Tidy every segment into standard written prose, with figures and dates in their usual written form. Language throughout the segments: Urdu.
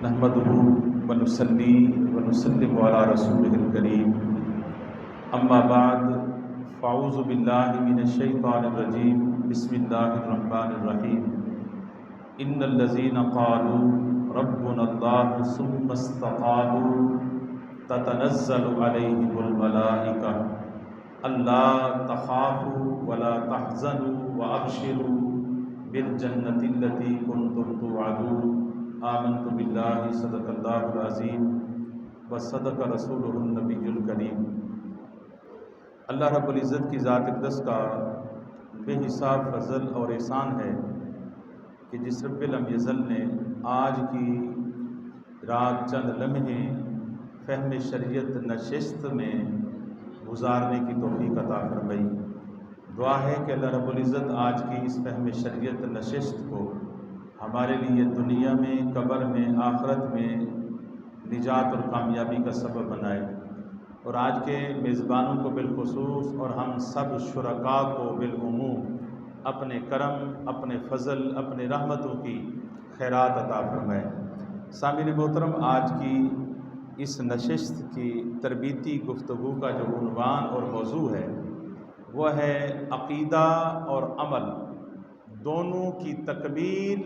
نحمده ونصلي ونسلم على رسوله الكريم اما بعد فاعوذ باللہ من الشیطان الرجیم بسم اللہ الرحمن الرحیم ان الذين قالوا ربنا الله ثم استقاموا تتنزل عليهم الملائكة الا تخافوا ولا تحزنوا وابشروا بالجنة التي كنتم توعدون آمنت باللہ صدق اللہ العظیم وصدق رسولہ النبی الکریم۔ اللہ رب العزت کی ذات اقدس کا بے حساب فضل اور احسان ہے کہ جس رب لم یزل نے آج کی رات چند لمحے فہم شریعت نشست میں گزارنے کی توفیق عطا فرمائی۔ دعا ہے کہ اللہ رب العزت آج کی اس فہم شریعت نشست کو ہمارے لیے دنیا میں، قبر میں، آخرت میں نجات اور کامیابی کا سبب بنائے، اور آج کے میزبانوں کو بالخصوص اور ہم سب شرکاء کو بالعموم اپنے کرم، اپنے فضل، اپنے رحمتوں کی خیرات عطا فرمائے۔ سامعین محترم، آج کی اس نشست کی تربیتی گفتگو کا جو عنوان اور موضوع ہے وہ ہے عقیدہ اور عمل دونوں کی تکمیل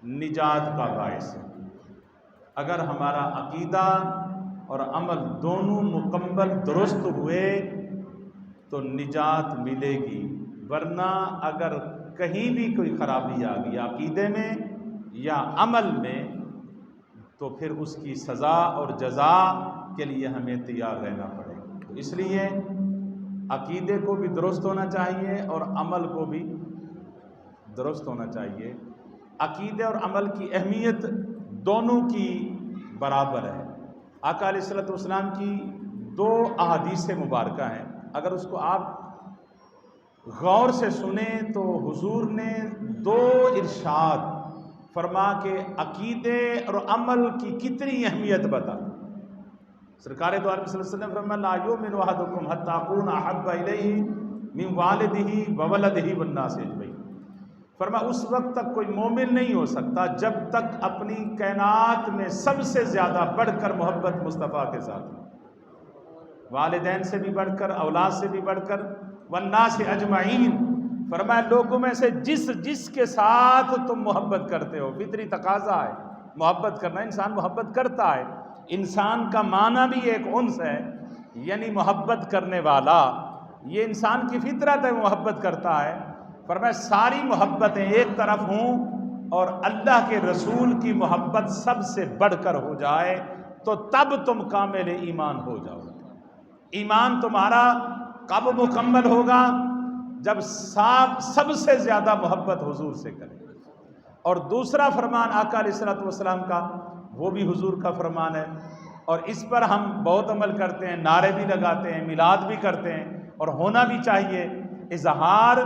نجات کا باعث ہے۔ اگر ہمارا عقیدہ اور عمل دونوں مکمل درست ہوئے تو نجات ملے گی، ورنہ اگر کہیں بھی کوئی خرابی آ گئی عقیدے میں یا عمل میں تو پھر اس کی سزا اور جزا کے لیے ہمیں تیار رہنا پڑے گا۔ تو اس لیے عقیدے کو بھی درست ہونا چاہیے اور عمل کو بھی درست ہونا چاہیے۔ عقیدے اور عمل کی اہمیت دونوں کی برابر ہے۔ آقا علیہ الصلوۃ والسلام کی دو احادیث مبارکہ ہیں، اگر اس کو آپ غور سے سنیں تو حضور نے دو ارشاد فرما کے عقیدے اور عمل کی کتنی اہمیت بتا۔ سرکار دو عالم صلی اللہ علیہ وسلم فرمایا لا یؤمن احدکم حتی اکون احب الیہ من والدہ وولدہ والناس اجمعین۔ فرمایا اس وقت تک کوئی مومن نہیں ہو سکتا جب تک اپنی کائنات میں سب سے زیادہ بڑھ کر محبت مصطفیٰ کے ساتھ ہو، والدین سے بھی بڑھ کر، اولاد سے بھی بڑھ کر، والناس اجمعین۔ فرمایا لوگوں میں سے جس کے ساتھ تم محبت کرتے ہو، فطری تقاضا ہے محبت کرنا، انسان محبت کرتا ہے۔ انسان کا معنی بھی ایک انس ہے، یعنی محبت کرنے والا، یہ انسان کی فطرت ہے، محبت کرتا ہے۔ فرمایا ساری محبتیں ایک طرف ہوں اور اللہ کے رسول کی محبت سب سے بڑھ کر ہو جائے تو تب تم کامل ایمان ہو جاؤ۔ ایمان تمہارا کب مکمل ہوگا؟ جب سب سے زیادہ محبت حضور سے کرے۔ اور دوسرا فرمان آقا علیہ الصلوۃ والسلام کا، وہ بھی حضور کا فرمان ہے، اور اس پر ہم بہت عمل کرتے ہیں، نعرے بھی لگاتے ہیں، میلاد بھی کرتے ہیں، اور ہونا بھی چاہیے۔ اظہار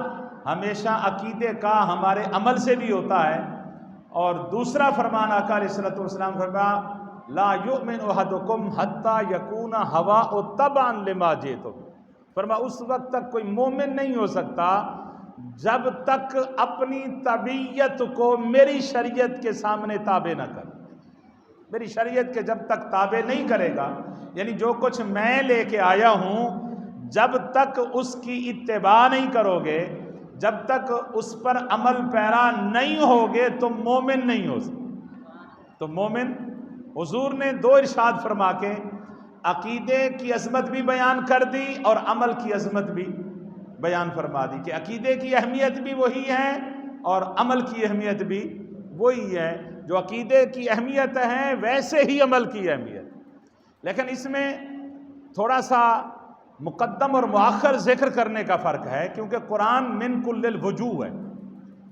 ہمیشہ عقیدے کا ہمارے عمل سے بھی ہوتا ہے۔ اور دوسرا فرمان آقا علیہ الصلوۃ والسلام فرمایا لا یؤمن احدکم حتی یکون ہواء تبعا لما جئت۔ فرمایا اس وقت تک کوئی مومن نہیں ہو سکتا جب تک اپنی طبیعت کو میری شریعت کے سامنے تابع نہ کرے۔ میری شریعت کے جب تک تابع نہیں کرے گا، یعنی جو کچھ میں لے کے آیا ہوں جب تک اس کی اتباع نہیں کرو گے، جب تک اس پر عمل پیرا نہیں ہوگے تو مومن نہیں ہو سکتے۔ تو مومن، حضور نے دو ارشاد فرما کے عقیدے کی عظمت بھی بیان کر دی اور عمل کی عظمت بھی بیان فرما دی کہ عقیدے کی اہمیت بھی وہی ہے اور عمل کی اہمیت بھی وہی ہے۔ جو عقیدے کی اہمیت ہے ویسے ہی عمل کی اہمیت، لیکن اس میں تھوڑا سا مقدم اور مؤخر ذکر کرنے کا فرق ہے، کیونکہ قرآن من کل الوجوہ ہے،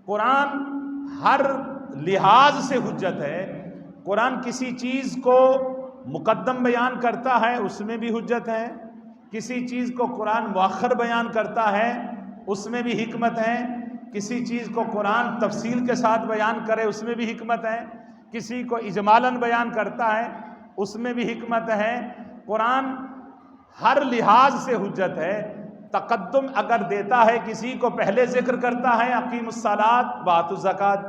قرآن ہر لحاظ سے حجت ہے۔ قرآن کسی چیز کو مقدم بیان کرتا ہے اس میں بھی حجت ہے، کسی چیز کو قرآن مؤخر بیان کرتا ہے اس میں بھی حکمت ہے، کسی چیز کو قرآن تفصیل کے ساتھ بیان کرے اس میں بھی حکمت ہے، کسی کو اجمالاً بیان کرتا ہے اس میں بھی حکمت ہے۔ قرآن ہر لحاظ سے حجت ہے۔ تقدم اگر دیتا ہے کسی کو پہلے ذکر کرتا ہے اقیم الصلاۃ وآتوا الزکوٰۃ،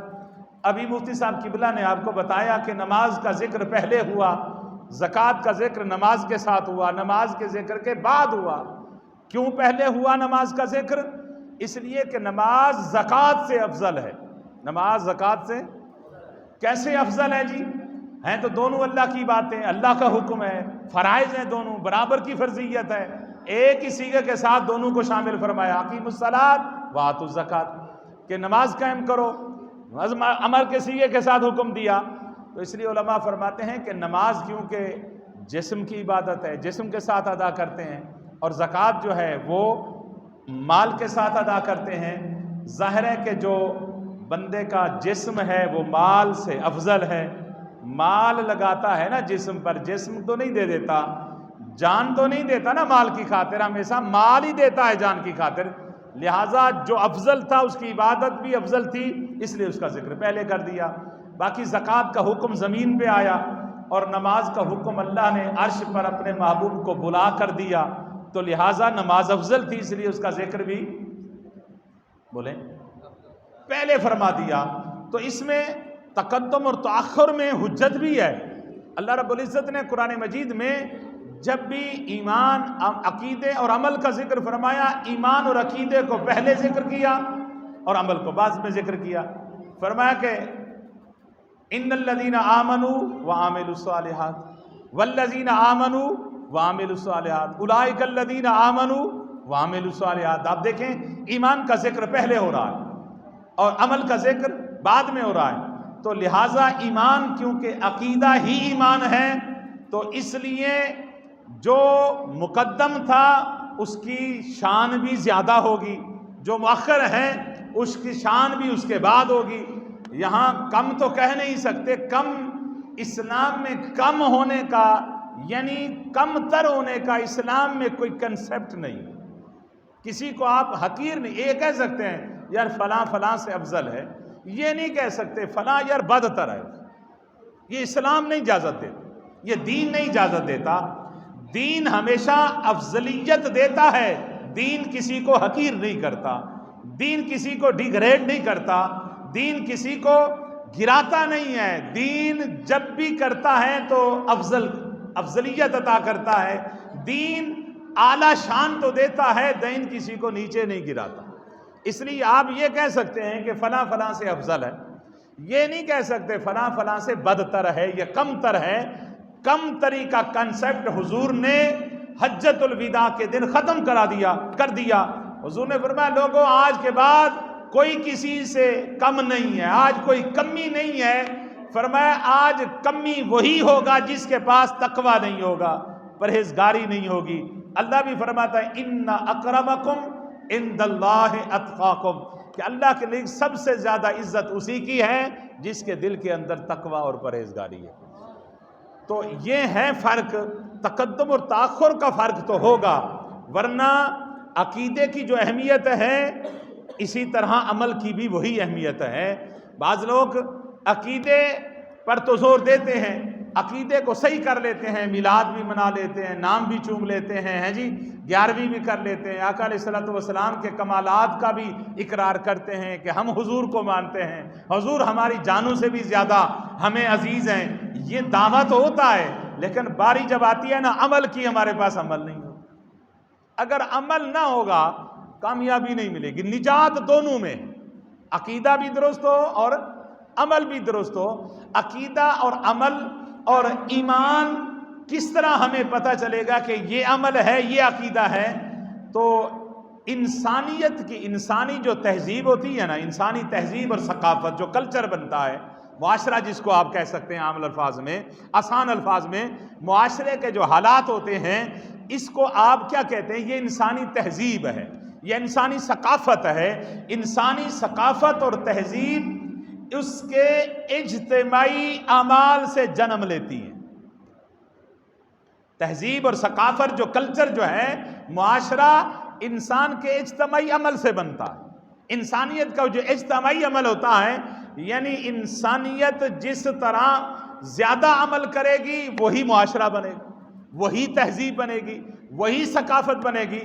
ابھی مفتی صاحب قبلہ نے آپ کو بتایا کہ نماز کا ذکر پہلے ہوا، زکوٰۃ کا ذکر نماز کے ساتھ ہوا، نماز کے ذکر کے بعد ہوا۔ کیوں پہلے ہوا نماز کا ذکر؟ اس لیے کہ نماز زکوٰۃ سے افضل ہے۔ نماز زکوٰۃ سے کیسے افضل ہے جی؟ ہیں تو دونوں اللہ کی باتیں، اللہ کا حکم ہے، فرائض ہیں، دونوں برابر کی فرضیت ہے، ایک ہی صیغے کے ساتھ دونوں کو شامل فرمایا، اقیموا الصلاۃ وآتوا الزکاۃ، کہ نماز قائم کرو، امر کے صیغے کے ساتھ حکم دیا۔ تو اس لیے علماء فرماتے ہیں کہ نماز کیونکہ جسم کی عبادت ہے، جسم کے ساتھ ادا کرتے ہیں، اور زکوٰۃ جو ہے وہ مال کے ساتھ ادا کرتے ہیں، ظاہر ہے کہ جو بندے کا جسم ہے وہ مال سے افضل ہے۔ مال لگاتا ہے نا جسم پر، جسم تو نہیں دے دیتا، جان تو نہیں دیتا نا مال کی خاطر، ہمیشہ مال ہی دیتا ہے جان کی خاطر، لہٰذا جو افضل تھا اس کی عبادت بھی افضل تھی، اس لیے اس کا ذکر پہلے کر دیا۔ باقی زکوٰۃ کا حکم زمین پہ آیا اور نماز کا حکم اللہ نے عرش پر اپنے محبوب کو بلا کر دیا، تو لہٰذا نماز افضل تھی، اس لیے اس کا ذکر بھی بولیں پہلے فرما دیا۔ تو اس میں تقدم اور تاخر میں حجت بھی ہے۔ اللہ رب العزت نے قرآن مجید میں جب بھی ایمان، عقیدے اور عمل کا ذکر فرمایا، ایمان اور عقیدے کو پہلے ذکر کیا اور عمل کو بعد میں ذکر کیا۔ فرمایا کہ ان الذین آمنوا وعملوا الصالحات والذین آمنوا وعملوا الصالحات اولئک الذین آمنوا وعملوا الصالحات۔ آپ دیکھیں ایمان کا ذکر پہلے ہو رہا ہے اور عمل کا ذکر بعد میں ہو رہا ہے، تو لہٰذا ایمان کیونکہ عقیدہ ہی ایمان ہے، تو اس لیے جو مقدم تھا اس کی شان بھی زیادہ ہوگی، جو مؤخر ہے اس کی شان بھی اس کے بعد ہوگی۔ یہاں کم تو کہہ نہیں سکتے، کم اسلام میں کم ہونے کا یعنی کم تر ہونے کا اسلام میں کوئی کنسپٹ نہیں۔ کسی کو آپ حقیر نہیں، یہ کہہ سکتے ہیں یار فلاں فلاں سے افضل ہے، یہ نہیں کہہ سکتے فلاں یار بدتر ہے، یہ اسلام نہیں اجازت دیتا، یہ دین نہیں اجازت دیتا۔ دین ہمیشہ افضلیت دیتا ہے، دین کسی کو حقیر نہیں کرتا، دین کسی کو ڈیگریڈ نہیں کرتا، دین کسی کو گراتا نہیں ہے، دین جب بھی کرتا ہے تو افضلیت عطا کرتا ہے، دین اعلیٰ شان تو دیتا ہے، دین کسی کو نیچے نہیں گراتا۔ اس لیے آپ یہ کہہ سکتے ہیں کہ فلاں فلاں سے افضل ہے، یہ نہیں کہہ سکتے فلاں فلاں سے بدتر ہے یا کم تر ہے۔ کم تری کا کنسپٹ حضور نے حجۃ الوداع کے دن ختم کر دیا۔ حضور نے فرمایا لوگوں آج کے بعد کوئی کسی سے کم نہیں ہے، آج کوئی کمی نہیں ہے۔ فرمایا آج کمی وہی ہوگا جس کے پاس تقویٰ نہیں ہوگا، پرہیزگاری نہیں ہوگی۔ اللہ بھی فرماتا ہے ان اکرمکم عند اللہ اتقاکم، کہ اللہ کے لیے سب سے زیادہ عزت اسی کی ہے جس کے دل کے اندر تقویٰ اور پرہیزگاری ہے۔ تو یہ ہے فرق، تقدم اور تاخر کا فرق تو ہوگا، ورنہ عقیدے کی جو اہمیت ہے اسی طرح عمل کی بھی وہی اہمیت ہے۔ بعض لوگ عقیدے پر تو زور دیتے ہیں، عقیدے کو صحیح کر لیتے ہیں، میلاد بھی منا لیتے ہیں، نام بھی چوم لیتے ہیں جی، 11ویں بھی کر لیتے ہیں، آقا علیہ الصلوۃ والسلام کے کمالات کا بھی اقرار کرتے ہیں کہ ہم حضور کو مانتے ہیں، حضور ہماری جانوں سے بھی زیادہ ہمیں عزیز ہیں۔ یہ دعویٰ تو ہوتا ہے، لیکن باری جب آتی ہے نا عمل کی، ہمارے پاس عمل نہیں ہوتا۔ اگر عمل نہ ہوگا کامیابی نہیں ملے گی۔ نجات دونوں میں، عقیدہ بھی درست ہو اور عمل بھی درست ہو۔ عقیدہ اور عمل اور ایمان کس طرح ہمیں پتہ چلے گا کہ یہ عمل ہے یہ عقیدہ ہے؟ تو انسانیت کی، انسانی جو تہذیب ہوتی ہے نا، انسانی تہذیب اور ثقافت جو کلچر بنتا ہے، معاشرہ جس کو آپ کہہ سکتے ہیں عام الفاظ میں، آسان الفاظ میں، معاشرے کے جو حالات ہوتے ہیں اس کو آپ کیا کہتے ہیں؟ یہ انسانی تہذیب ہے، یہ انسانی ثقافت ہے۔ انسانی ثقافت اور تہذیب اس کے اجتماعی اعمال سے جنم لیتی ہیں۔ تہذیب اور ثقافت جو کلچر جو ہے، معاشرہ انسان کے اجتماعی عمل سے بنتا ہے۔ انسانیت کا جو اجتماعی عمل ہوتا ہے، یعنی انسانیت جس طرح زیادہ عمل کرے گی وہی معاشرہ بنے گا، وہی تہذیب بنے گی، وہی ثقافت بنے گی۔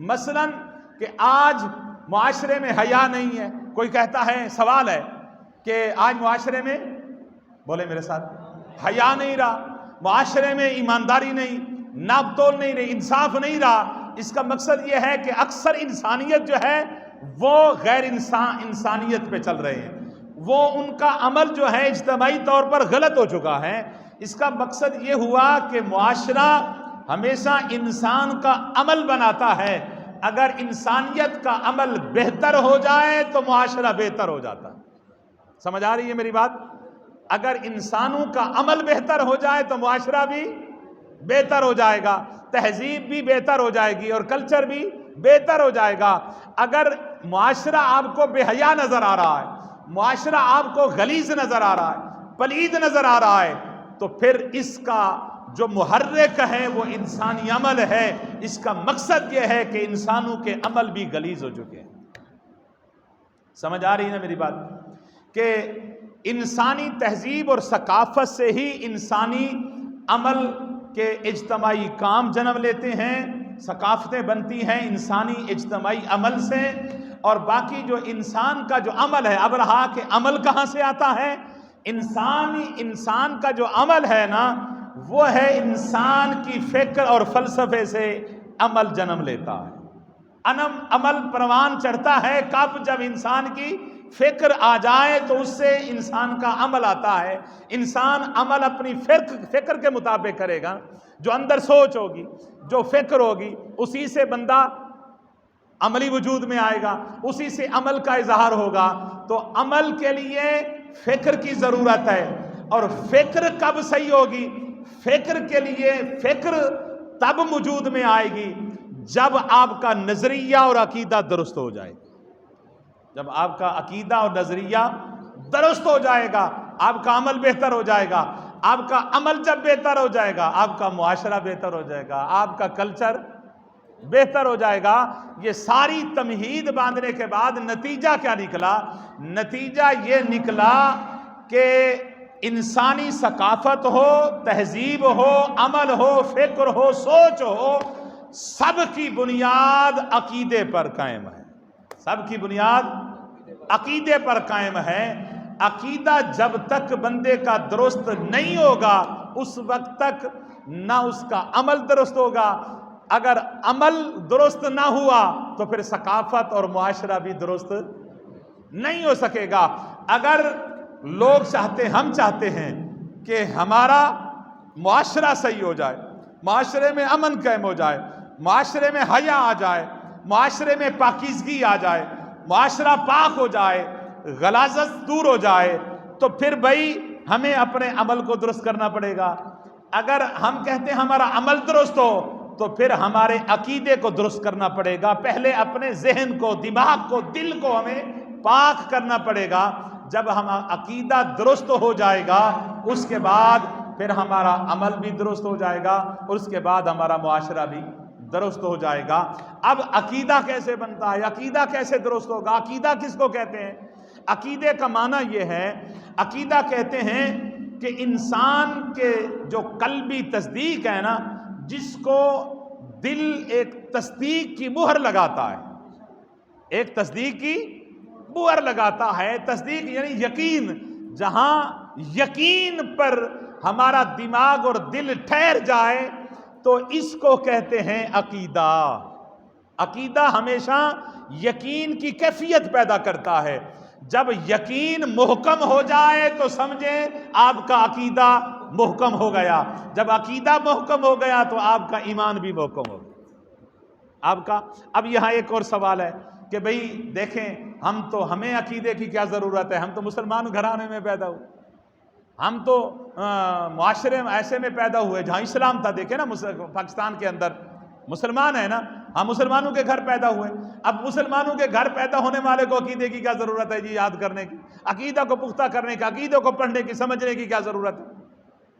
مثلاً کہ آج معاشرے میں حیا نہیں ہے، کوئی کہتا ہے، سوال ہے کہ آج معاشرے میں، بولے میرے ساتھ، حیا نہیں رہا، معاشرے میں ایمانداری نہیں، ناپ تول نہیں رہی، انصاف نہیں رہا، اس کا مقصد یہ ہے کہ اکثر انسانیت جو ہے وہ غیر انسانیت پہ چل رہے ہیں، وہ ان کا عمل جو ہے اجتماعی طور پر غلط ہو چکا ہے۔ اس کا مقصد یہ ہوا کہ معاشرہ ہمیشہ انسان کا عمل بناتا ہے، اگر انسانیت کا عمل بہتر ہو جائے تو معاشرہ بہتر ہو جاتا ہے۔ سمجھ آ رہی ہے میری بات؟ اگر انسانوں کا عمل بہتر ہو جائے تو معاشرہ بھی بہتر ہو جائے گا، تہذیب بھی بہتر ہو جائے گی اور کلچر بھی بہتر ہو جائے گا۔ اگر معاشرہ آپ کو بے حیا نظر آ رہا ہے، معاشرہ آپ کو غلیظ نظر آ رہا ہے، پلید نظر آ رہا ہے، تو پھر اس کا جو محرک ہے وہ انسانی عمل ہے۔ اس کا مقصد یہ ہے کہ انسانوں کے عمل بھی غلیظ ہو چکے ہیں۔ سمجھ آ رہی ہے نا میری بات؟ کہ انسانی تہذیب اور ثقافت سے ہی انسانی عمل کے اجتماعی کام جنم لیتے ہیں، ثقافتیں بنتی ہیں انسانی اجتماعی عمل سے، اور باقی جو انسان کا جو عمل ہے، اب رہا کہ عمل کہاں سے آتا ہے؟ انسان کا جو عمل ہے نا، وہ ہے انسان کی فکر اور فلسفے سے عمل جنم لیتا ہے۔ عمل پروان چڑھتا ہے کب؟ جب انسان کی فکر آ جائے تو اس سے انسان کا عمل آتا ہے۔ انسان عمل اپنی فکر کے مطابق کرے گا، جو اندر سوچ ہوگی، جو فکر ہوگی، اسی سے بندہ عملی وجود میں آئے گا، اسی سے عمل کا اظہار ہوگا۔ تو عمل کے لیے فکر کی ضرورت ہے، اور فکر کب صحیح ہوگی؟ فکر کے لیے فکر تب وجود میں آئے گی جب آپ کا نظریہ اور عقیدہ درست ہو جائے گا۔ جب آپ کا عقیدہ اور نظریہ درست ہو جائے گا، آپ کا عمل بہتر ہو جائے گا۔ آپ کا عمل جب بہتر ہو جائے گا، آپ کا معاشرہ بہتر ہو جائے گا، آپ کا کلچر بہتر ہو جائے گا۔ یہ ساری تمہید باندھنے کے بعد نتیجہ کیا نکلا؟ نتیجہ یہ نکلا کہ انسانی ثقافت ہو، تہذیب ہو، عمل ہو، فکر ہو، سوچ ہو، سب کی بنیاد عقیدے پر قائم ہے۔ سب کی بنیاد عقیدے پر قائم ہے۔ عقیدہ جب تک بندے کا درست نہیں ہوگا، اس وقت تک نہ اس کا عمل درست ہوگا۔ اگر عمل درست نہ ہوا تو پھر ثقافت اور معاشرہ بھی درست نہیں ہو سکے گا۔ اگر لوگ چاہتے، ہم چاہتے ہیں کہ ہمارا معاشرہ صحیح ہو جائے، معاشرے میں امن قائم ہو جائے، معاشرے میں حیا آ جائے، معاشرے میں پاکیزگی آ جائے، معاشرہ پاک ہو جائے، غلاظت دور ہو جائے، تو پھر بھائی ہمیں اپنے عمل کو درست کرنا پڑے گا۔ اگر ہم کہتے ہیں ہمارا عمل درست ہو تو پھر ہمارے عقیدے کو درست کرنا پڑے گا۔ پہلے اپنے ذہن کو، دماغ کو، دل کو ہمیں پاک کرنا پڑے گا۔ جب ہم عقیدہ درست ہو جائے گا، اس کے بعد پھر ہمارا عمل بھی درست ہو جائے گا، اور اس کے بعد ہمارا معاشرہ بھی درست ہو جائے گا۔ اب عقیدہ کیسے بنتا ہے؟ عقیدہ کیسے درست ہوگا؟ عقیدہ کس کو کہتے ہیں؟ عقیدے کا معنی یہ ہے، عقیدہ کہتے ہیں کہ انسان کے جو قلبی تصدیق ہے نا، جس کو دل ایک تصدیق کی مہر لگاتا ہے، ایک تصدیق کی مہر لگاتا ہے۔ تصدیق یعنی یقین، جہاں یقین پر ہمارا دماغ اور دل ٹھہر جائے تو اس کو کہتے ہیں عقیدہ۔ عقیدہ ہمیشہ یقین کی کیفیت پیدا کرتا ہے۔ جب یقین محکم ہو جائے تو سمجھیں آپ کا عقیدہ محکم ہو گیا۔ جب عقیدہ محکم ہو گیا تو آپ کا ایمان بھی محکم ہو گیا۔ آپ کا اب یہاں ایک اور سوال ہے کہ بھئی دیکھیں، ہمیں عقیدے کی کیا ضرورت ہے؟ ہم تو مسلمان گھرانے میں پیدا ہوئے، ہم تو معاشرے میں ایسے میں پیدا ہوئے جہاں اسلام تھا۔ دیکھیں نا، پاکستان کے اندر مسلمان ہیں نا، ہم مسلمانوں کے گھر پیدا ہوئے۔ اب مسلمانوں کے گھر پیدا ہونے والے کو عقیدے کی کیا ضرورت ہے جی یاد کرنے کی؟ عقیدہ کو پختہ کرنے کی، عقیدے کو پڑھنے کی، سمجھنے کی کیا ضرورت ہے؟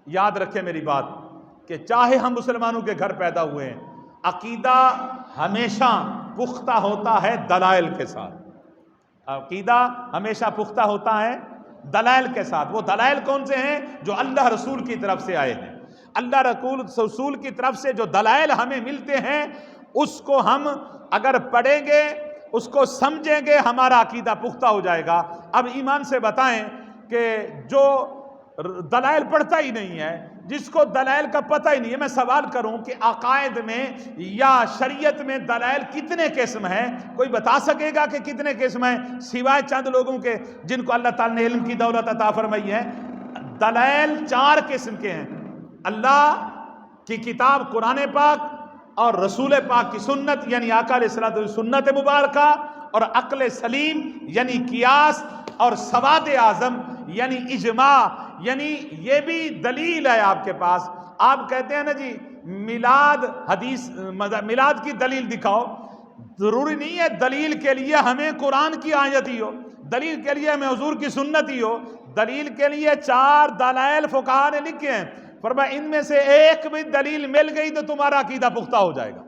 یاد رکھیں میری بات کہ چاہے ہم مسلمانوں کے گھر پیدا ہوئے ہیں، عقیدہ ہمیشہ پختہ ہوتا ہے دلائل کے ساتھ۔ عقیدہ ہمیشہ پختہ ہوتا ہے دلائل کے ساتھ۔ وہ دلائل کون سے ہیں؟ جو اللہ رسول کی طرف سے آئے ہیں۔ اللہ رسول کی طرف سے جو دلائل ہمیں ملتے ہیں، اس کو ہم اگر پڑھیں گے، اس کو سمجھیں گے ہمارا عقیدہ پختہ ہو جائے گا۔ اب ایمان سے بتائیں کہ جو دلائل پڑھتا ہی نہیں ہے، جس کو دلائل کا پتہ ہی نہیں ہے، میں سوال کروں کہ عقائد میں یا شریعت میں دلائل کتنے قسم ہیں؟ کوئی بتا سکے گا کہ کتنے قسم ہیں سوائے چند لوگوں کے جن کو اللہ تعالیٰ نے علم کی دولت عطا فرمائی ہے؟ دلائل 4 قسم کے ہیں، اللہ کی کتاب قرآن پاک اور رسول پاک کی سنت یعنی آقا علیہ الصلوۃ والسلام سنت مبارکہ، اور عقل سلیم یعنی قیاس، اور سواد اعظم یعنی اجماع، یعنی یہ بھی دلیل ہے آپ کے پاس۔ آپ کہتے ہیں نا جی میلاد حدیث، میلاد کی دلیل دکھاؤ، ضروری نہیں ہے دلیل کے لیے ہمیں قرآن کی آیت ہی ہو، دلیل کے لیے ہمیں حضور کی سنت ہی ہو، دلیل کے لیے 4 دلائل فقہا نے لکھے ہیں، فرمایا ان میں سے ایک بھی دلیل مل گئی تو تمہارا عقیدہ پختہ ہو جائے گا،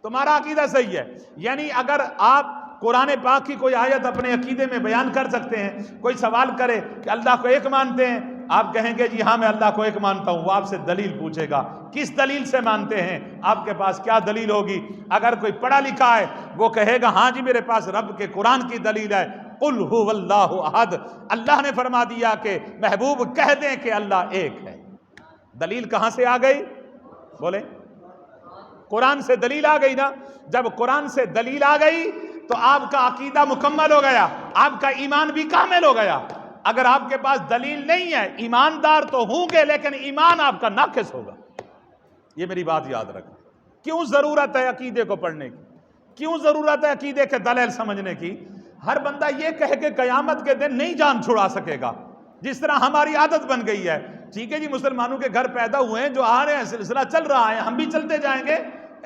تمہارا عقیدہ صحیح ہے۔ یعنی اگر آپ قرآن پاک کی کوئی آیت اپنے عقیدے میں بیان کر سکتے ہیں، کوئی سوال کرے کہ اللہ کو ایک مانتے ہیں، آپ کہیں گے جی ہاں میں اللہ کو ایک مانتا ہوں، وہ آپ سے دلیل پوچھے گا کس دلیل سے مانتے ہیں، آپ کے پاس کیا دلیل ہوگی؟ اگر کوئی پڑھا لکھا ہے وہ کہے گا ہاں جی میرے پاس رب کے قرآن کی دلیل ہے، قل هو اللہ احد، اللہ نے فرما دیا کہ محبوب کہہ دیں کہ اللہ ایک ہے۔ دلیل کہاں سے آ گئی؟ بولیں، قرآن سے دلیل آ گئی نا۔ جب قرآن سے دلیل آ گئی تو آپ کا عقیدہ مکمل ہو گیا، آپ کا ایمان بھی کامل ہو گیا۔ اگر آپ کے پاس دلیل نہیں ہے، ایماندار تو ہوں گے لیکن ایمان آپ کا ناقص ہوگا۔ یہ میری بات یاد رکھیں۔ کیوں ضرورت ہے عقیدے کو پڑھنے کی؟ کیوں ضرورت ہے عقیدے کے دلائل سمجھنے کی؟ ہر بندہ یہ کہے کہ قیامت کے دن نہیں جان چھڑا سکے گا، جس طرح ہماری عادت بن گئی ہے۔ ٹھیک ہے جی، مسلمانوں کے گھر پیدا ہوئے ہیں، جو آ رہے ہیں، سلسلہ چل رہا ہے، ہم بھی چلتے جائیں گے،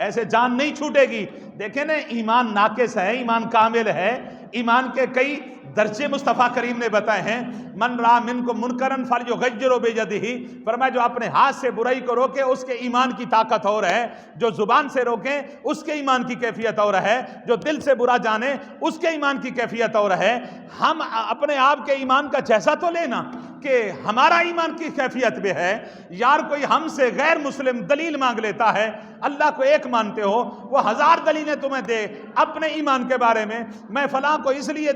ایسے جان نہیں چھوٹے گی۔ دیکھیں نا، ایمان ناقص ہے، ایمان کامل ہے۔ ایمان کے کئی درجے مصطفیٰ کریم نے بتائے ہیں۔ من رأى منکم منکرا فلیغیرہ بیدہ، فرمایا جو اپنے ہاتھ سے برائی کو روکے اس کے ایمان کی طاقت اور ہے، جو زبان سے روکیں اس کے ایمان کی کیفیت اور ہے، جو دل سے برا جانے اس کے ایمان کی کیفیت اور ہے۔ ہم اپنے آپ کے ایمان کا جیسا تو لینا کہ ہمارا ایمان کی کیفیت بھی ہے۔ یار کوئی ہم سے غیر مسلم دلیل مانگ لیتا ہے، اللہ کو ایک مانتے ہو، وہ 1000 دلیلیں تمہیں دے اپنے ایمان کے بارے میں، میں فلاں کو اس لیے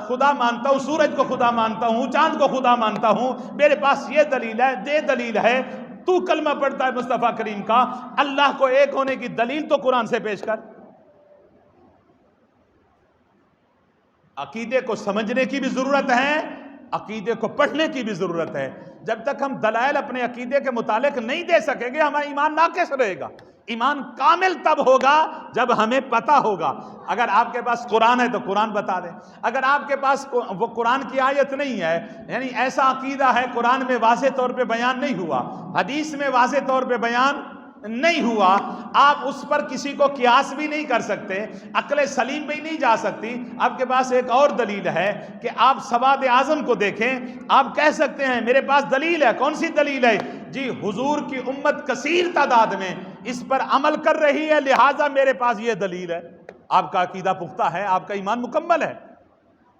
خدا مانتا ہوں، سورج کو خدا مانتا ہوں، چاند کو خدا مانتا ہوں، میرے پاس یہ دلیل ہے، دے دلیل ہے۔ تو کلمہ پڑھتا ہے مصطفیٰ کریم کا، اللہ کو ایک ہونے کی دلیل تو قرآن سے پیش کر۔ عقیدے کو سمجھنے کی بھی ضرورت ہے، عقیدے کو پڑھنے کی بھی ضرورت ہے۔ جب تک ہم دلائل اپنے عقیدے کے متعلق نہیں دے سکیں گے، ہمارا ایمان ناقص رہے گا۔ ایمان کامل تب ہوگا جب ہمیں پتہ ہوگا۔ اگر آپ کے پاس قرآن ہے تو قرآن بتا دیں، اگر آپ کے پاس وہ قرآن کی آیت نہیں ہے، یعنی ایسا عقیدہ ہے قرآن میں واضح طور پہ بیان نہیں ہوا، حدیث میں واضح طور پہ بیان نہیں ہوا، آپ اس پر کسی کو قیاس بھی نہیں کر سکتے، عقل سلیم بھی نہیں جا سکتی۔ آپ کے پاس ایک اور دلیل ہے کہ آپ سواد اعظم کو دیکھیں، آپ کہہ سکتے ہیں میرے پاس دلیل ہے۔ کون سی دلیل ہے؟ جی حضور کی امت کثیر تعداد میں اس پر عمل کر رہی ہے، لہٰذا میرے پاس یہ دلیل ہے۔ آپ کا عقیدہ پختہ ہے، آپ کا ایمان مکمل ہے،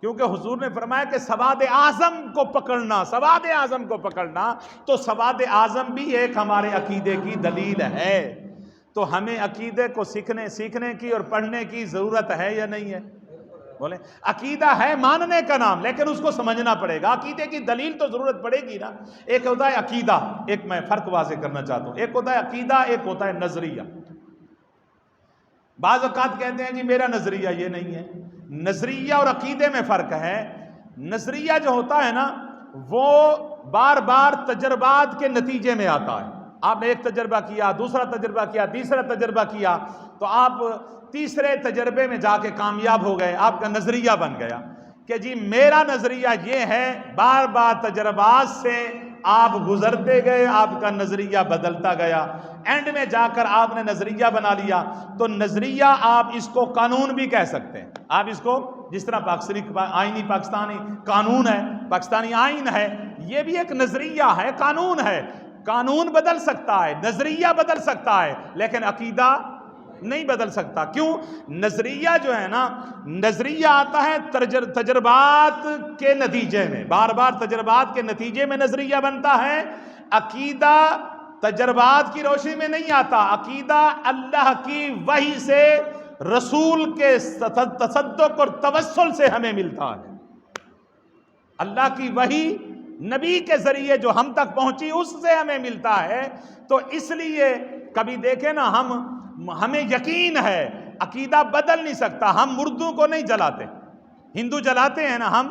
کیونکہ حضور نے فرمایا کہ سواد اعظم کو پکڑنا، سواد اعظم کو پکڑنا، تو سواد اعظم بھی ایک ہمارے عقیدے کی دلیل ہے۔ تو ہمیں عقیدے کو سیکھنے کی اور پڑھنے کی ضرورت ہے یا نہیں ہے؟ بولیں، عقیدہ ہے ماننے کا نام، لیکن اس کو سمجھنا پڑے گا۔ عقیدے کی دلیل تو ضرورت پڑے گی نا۔ ایک ہوتا ہے عقیدہ، ایک میں فرق واضح کرنا چاہتا ہوں، ایک ہوتا ہے عقیدہ، ایک ہوتا ہے نظریہ۔ بعض اوقات کہتے ہیں جی میرا نظریہ یہ نہیں ہے۔ نظریہ اور عقیدے میں فرق ہے۔ نظریہ جو ہوتا ہے نا، وہ بار بار تجربات کے نتیجے میں آتا ہے۔ آپ نے ایک تجربہ کیا، دوسرا تجربہ کیا، تیسرا تجربہ کیا، تو آپ تیسرے تجربے میں جا کے کامیاب ہو گئے، آپ کا نظریہ بن گیا کہ جی میرا نظریہ یہ ہے۔ بار بار تجربات سے آپ گزرتے گئے، آپ کا نظریہ بدلتا گیا، اینڈ میں جا کر آپ نے نظریہ بنا لیا۔ تو نظریہ آپ اس کو قانون بھی کہہ سکتے ہیں۔ آپ اس کو جس طرح پاکستانی قانون ہے، پاکستانی آئین ہے، یہ بھی ایک نظریہ ہے، قانون ہے۔ قانون بدل سکتا ہے، نظریہ بدل سکتا ہے، لیکن عقیدہ نہیں بدل سکتا۔ کیوں؟ نظریہ جو ہے نا، نظریہ آتا ہے تجربات کے نتیجے میں، بار بار تجربات کے نتیجے میں نظریہ بنتا ہے۔ عقیدہ تجربات کی روشنی میں نہیں آتا، عقیدہ اللہ کی وحی سے رسول کے تصدق اور توسل سے ہمیں ملتا ہے، اللہ کی وحی نبی کے ذریعے جو ہم تک پہنچی اس سے ہمیں ملتا ہے۔ تو اس لیے کبھی دیکھیں نا، ہمیں یقین ہے عقیدہ بدل نہیں سکتا۔ ہم مردوں کو نہیں جلاتے، ہندو جلاتے ہیں نا، ہم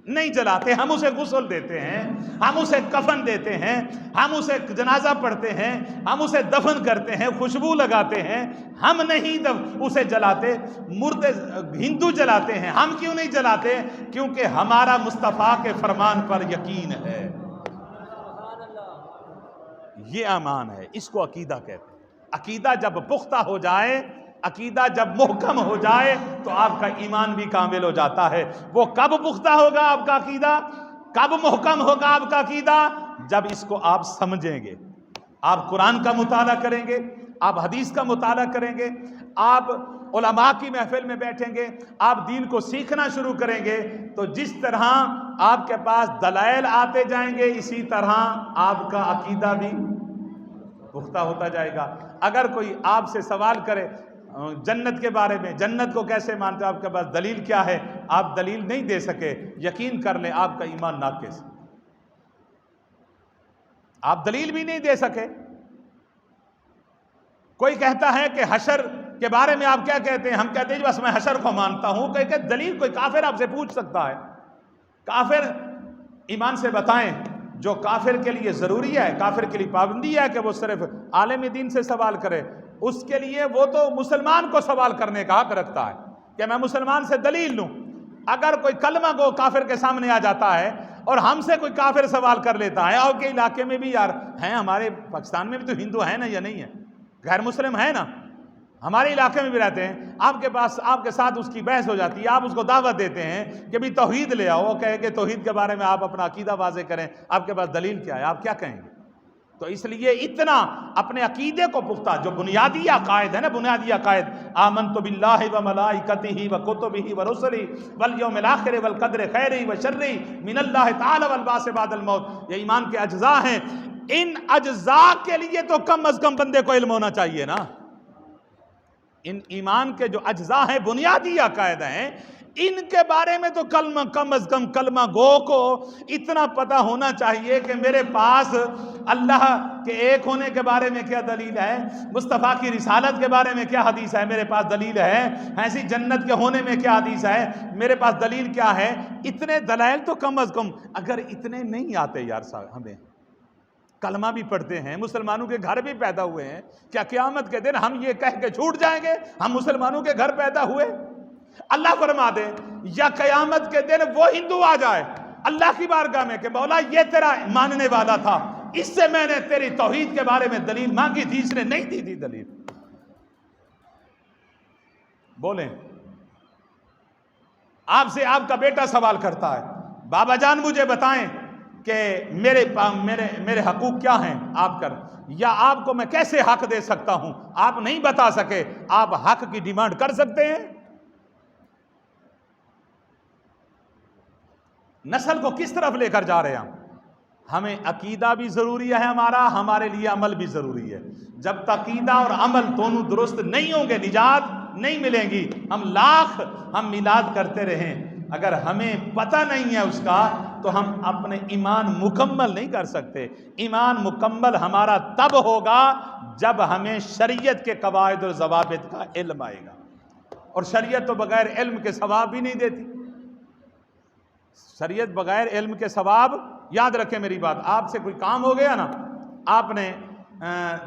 نہیں جلاتے، ہم اسے غسل دیتے ہیں، ہم اسے کفن دیتے ہیں، ہم اسے جنازہ پڑھتے ہیں، ہم اسے دفن کرتے ہیں، خوشبو لگاتے ہیں، ہم نہیں اسے جلاتے۔ مردے ہندو جلاتے ہیں، ہم کیوں نہیں جلاتے؟ کیونکہ ہمارا مصطفیٰ کے فرمان پر یقین ہے، یہ ایمان ہے، اس کو عقیدہ کہتے ہیں۔ عقیدہ جب پختہ ہو جائے، عقیدہ جب محکم ہو جائے تو آپ کا ایمان بھی کامل ہو جاتا ہے۔ وہ کب پختہ ہوگا آپ کا عقیدہ، کب محکم ہوگا آپ کا عقیدہ؟ جب اس کو آپ سمجھیں گے، آپ قرآن کا مطالعہ کریں گے، آپ حدیث کا مطالعہ کریں گے، آپ علماء کی محفل میں بیٹھیں گے، آپ دین کو سیکھنا شروع کریں گے، تو جس طرح آپ کے پاس دلائل آتے جائیں گے اسی طرح آپ کا عقیدہ بھی پختہ ہوتا جائے گا۔ اگر کوئی آپ سے سوال کرے جنت کے بارے میں، جنت کو کیسے مانتے ہو، آپ کے پاس دلیل کیا ہے، آپ دلیل نہیں دے سکے، یقین کر لیں آپ کا ایمان ناقص، آپ دلیل بھی نہیں دے سکے۔ کوئی کہتا ہے کہ حشر کے بارے میں آپ کیا کہتے ہیں، ہم کہتے ہیں بس میں حشر کو مانتا ہوں، کہ دلیل کوئی کافر آپ سے پوچھ سکتا ہے؟ کافر ایمان سے بتائیں، جو کافر کے لیے ضروری ہے، کافر کے لیے پابندی ہے کہ وہ صرف عالم دین سے سوال کرے، اس کے لیے وہ تو مسلمان کو سوال کرنے کا حق رکھتا ہے کہ میں مسلمان سے دلیل لوں۔ اگر کوئی کلمہ گو کافر کے سامنے آ جاتا ہے اور ہم سے کوئی کافر سوال کر لیتا ہے، اور کے علاقے میں بھی یار ہیں، ہمارے پاکستان میں بھی تو ہندو ہیں نا یا نہیں ہے، غیر مسلم ہے نا، ہمارے علاقے میں بھی رہتے ہیں، آپ کے پاس آپ کے ساتھ اس کی بحث ہو جاتی ہے، آپ اس کو دعوت دیتے ہیں کہ بھی توحید لے آؤ، وہ کہے کہ توحید کے بارے میں آپ اپنا عقیدہ واضح کریں، آپ کے پاس دلیل کیا ہے، آپ کیا کہیں گے؟ تو اس لیے اتنا اپنے عقیدے کو پختہ، جو بنیادی عقائد ہے نا، بنیادی عقائد، آمنت باللہ و ملائکتہ و کتبہ و رسلہ والیوم الآخر والقدر خیرہ و شرہ من اللہ تعالی والبعث بعد الموت، یہ ایمان کے اجزاء ہیں۔ ان اجزاء کے لیے تو کم از کم بندے کو علم ہونا چاہیے نا، ان ایمان کے جو اجزاء ہیں، بنیادی عقائد ہیں، ان کے بارے میں تو کم از کم کلمہ گو کو اتنا پتہ ہونا چاہیے کہ میرے پاس اللہ کے ایک ہونے کے بارے میں کیا دلیل ہے، مصطفیٰ کی رسالت کے بارے میں کیا حدیث ہے، میرے پاس دلیل ہے، ایسی جنت کے ہونے میں کیا حدیث ہے، میرے پاس دلیل کیا ہے۔ اتنے دلائل تو کم از کم، اگر اتنے نہیں آتے یار صاحب، ہمیں کلمہ بھی پڑھتے ہیں، مسلمانوں کے گھر بھی پیدا ہوئے ہیں، کیا قیامت کے دن ہم یہ کہہ کے چھوٹ جائیں گے ہم مسلمانوں کے گھر پیدا ہوئے؟ اللہ فرما دے، یا قیامت کے دن وہ ہندو آ جائے اللہ کی بارگاہ میں کہ مولا یہ تیرا ماننے والا تھا، اس سے میں نے تیری توحید کے بارے میں دلیل مانگی تھی، اس نے نہیں دی تھی دلیل، بولیں آپ سے آپ کا بیٹا سوال کرتا ہے، بابا جان مجھے بتائیں کہ میرے حقوق کیا ہیں آپ کر، یا آپ کو میں کیسے حق دے سکتا ہوں، آپ نہیں بتا سکے، آپ حق کی ڈیمانڈ کر سکتے ہیں؟ نسل کو کس طرف لے کر جا رہے ہیں ہمیں عقیدہ بھی ضروری ہے، ہمارے لیے عمل بھی ضروری ہے۔ جب تک عقیدہ اور عمل دونوں درست نہیں ہوں گے نجات نہیں ملیں گی۔ ہم میلاد کرتے رہیں، اگر ہمیں پتہ نہیں ہے اس کا تو ہم اپنے ایمان مکمل نہیں کر سکتے۔ ایمان مکمل ہمارا تب ہوگا جب ہمیں شریعت کے قواعد اور ضوابط کا علم آئے گا، اور شریعت تو بغیر علم کے ثواب بھی نہیں دیتی۔ شریعت بغیر علم کے ثواب، یاد رکھیں میری بات، آپ سے کوئی کام ہو گیا نا، آپ نے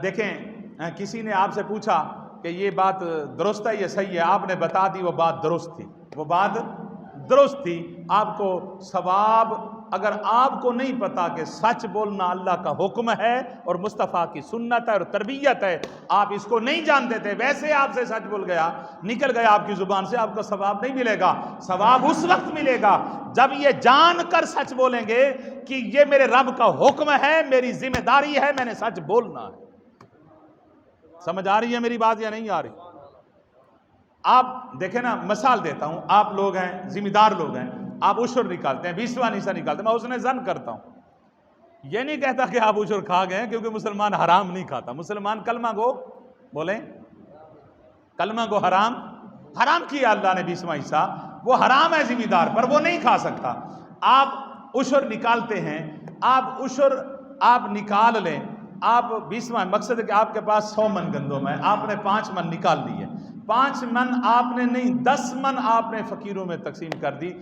دیکھیں کسی نے آپ سے پوچھا کہ یہ بات درست ہے یہ صحیح ہے، آپ نے بتا دی وہ بات درست تھی، وہ بات درست تھی، آپ کو ثواب۔ اگر آپ کو نہیں پتا کہ سچ بولنا اللہ کا حکم ہے اور مصطفیٰ کی سنت ہے اور تربیت ہے، آپ اس کو نہیں جانتے تھے، ویسے آپ سے سچ بول گیا، نکل گیا آپ کی زبان سے، آپ کو ثواب نہیں ملے گا۔ ثواب اس وقت ملے گا جب یہ جان کر سچ بولیں گے کہ یہ میرے رب کا حکم ہے، میری ذمہ داری ہے، میں نے سچ بولنا ہے۔ سمجھ آ رہی ہے میری بات یا نہیں آ رہی؟ آپ دیکھیں نا، مثال دیتا ہوں، آپ لوگ ہیں ذمہ دار لوگ ہیں، آپ عشر نکالتے ہیں، 20واں حصہ نکالتے ہیں، میں اس نے ظن کرتا ہوں، یہ نہیں کہتا کہ آپ عشر کھا گئے، کیونکہ مسلمان حرام نہیں کھاتا، مسلمان کلمہ گو بولیں کلمہ کو حرام کیا اللہ نے 20واں حصہ، وہ حرام ہے ذمہ دار پر، وہ نہیں کھا سکتا۔ آپ عشر نکالتے ہیں، آپ عشر آپ نکال لیں، آپ 20واں، مقصد ہے کہ آپ کے پاس 100 من گندم ہے، آپ نے 5 من نکال لیے، 5 من آپ نے نہیں 10 من آپ نے فقیروں میں تقسیم کر دی،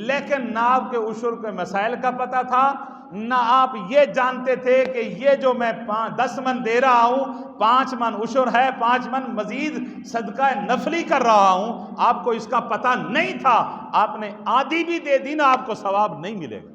لیکن نہ آپ کے عشر کے مسائل کا پتہ تھا، نہ آپ یہ جانتے تھے کہ یہ جو میں 10 من دے رہا ہوں 5 من عشر ہے، 5 من مزید صدقہ نفلی کر رہا ہوں، آپ کو اس کا پتہ نہیں تھا، آپ نے آدھی بھی دے دی نا، آپ کو ثواب نہیں ملے گا۔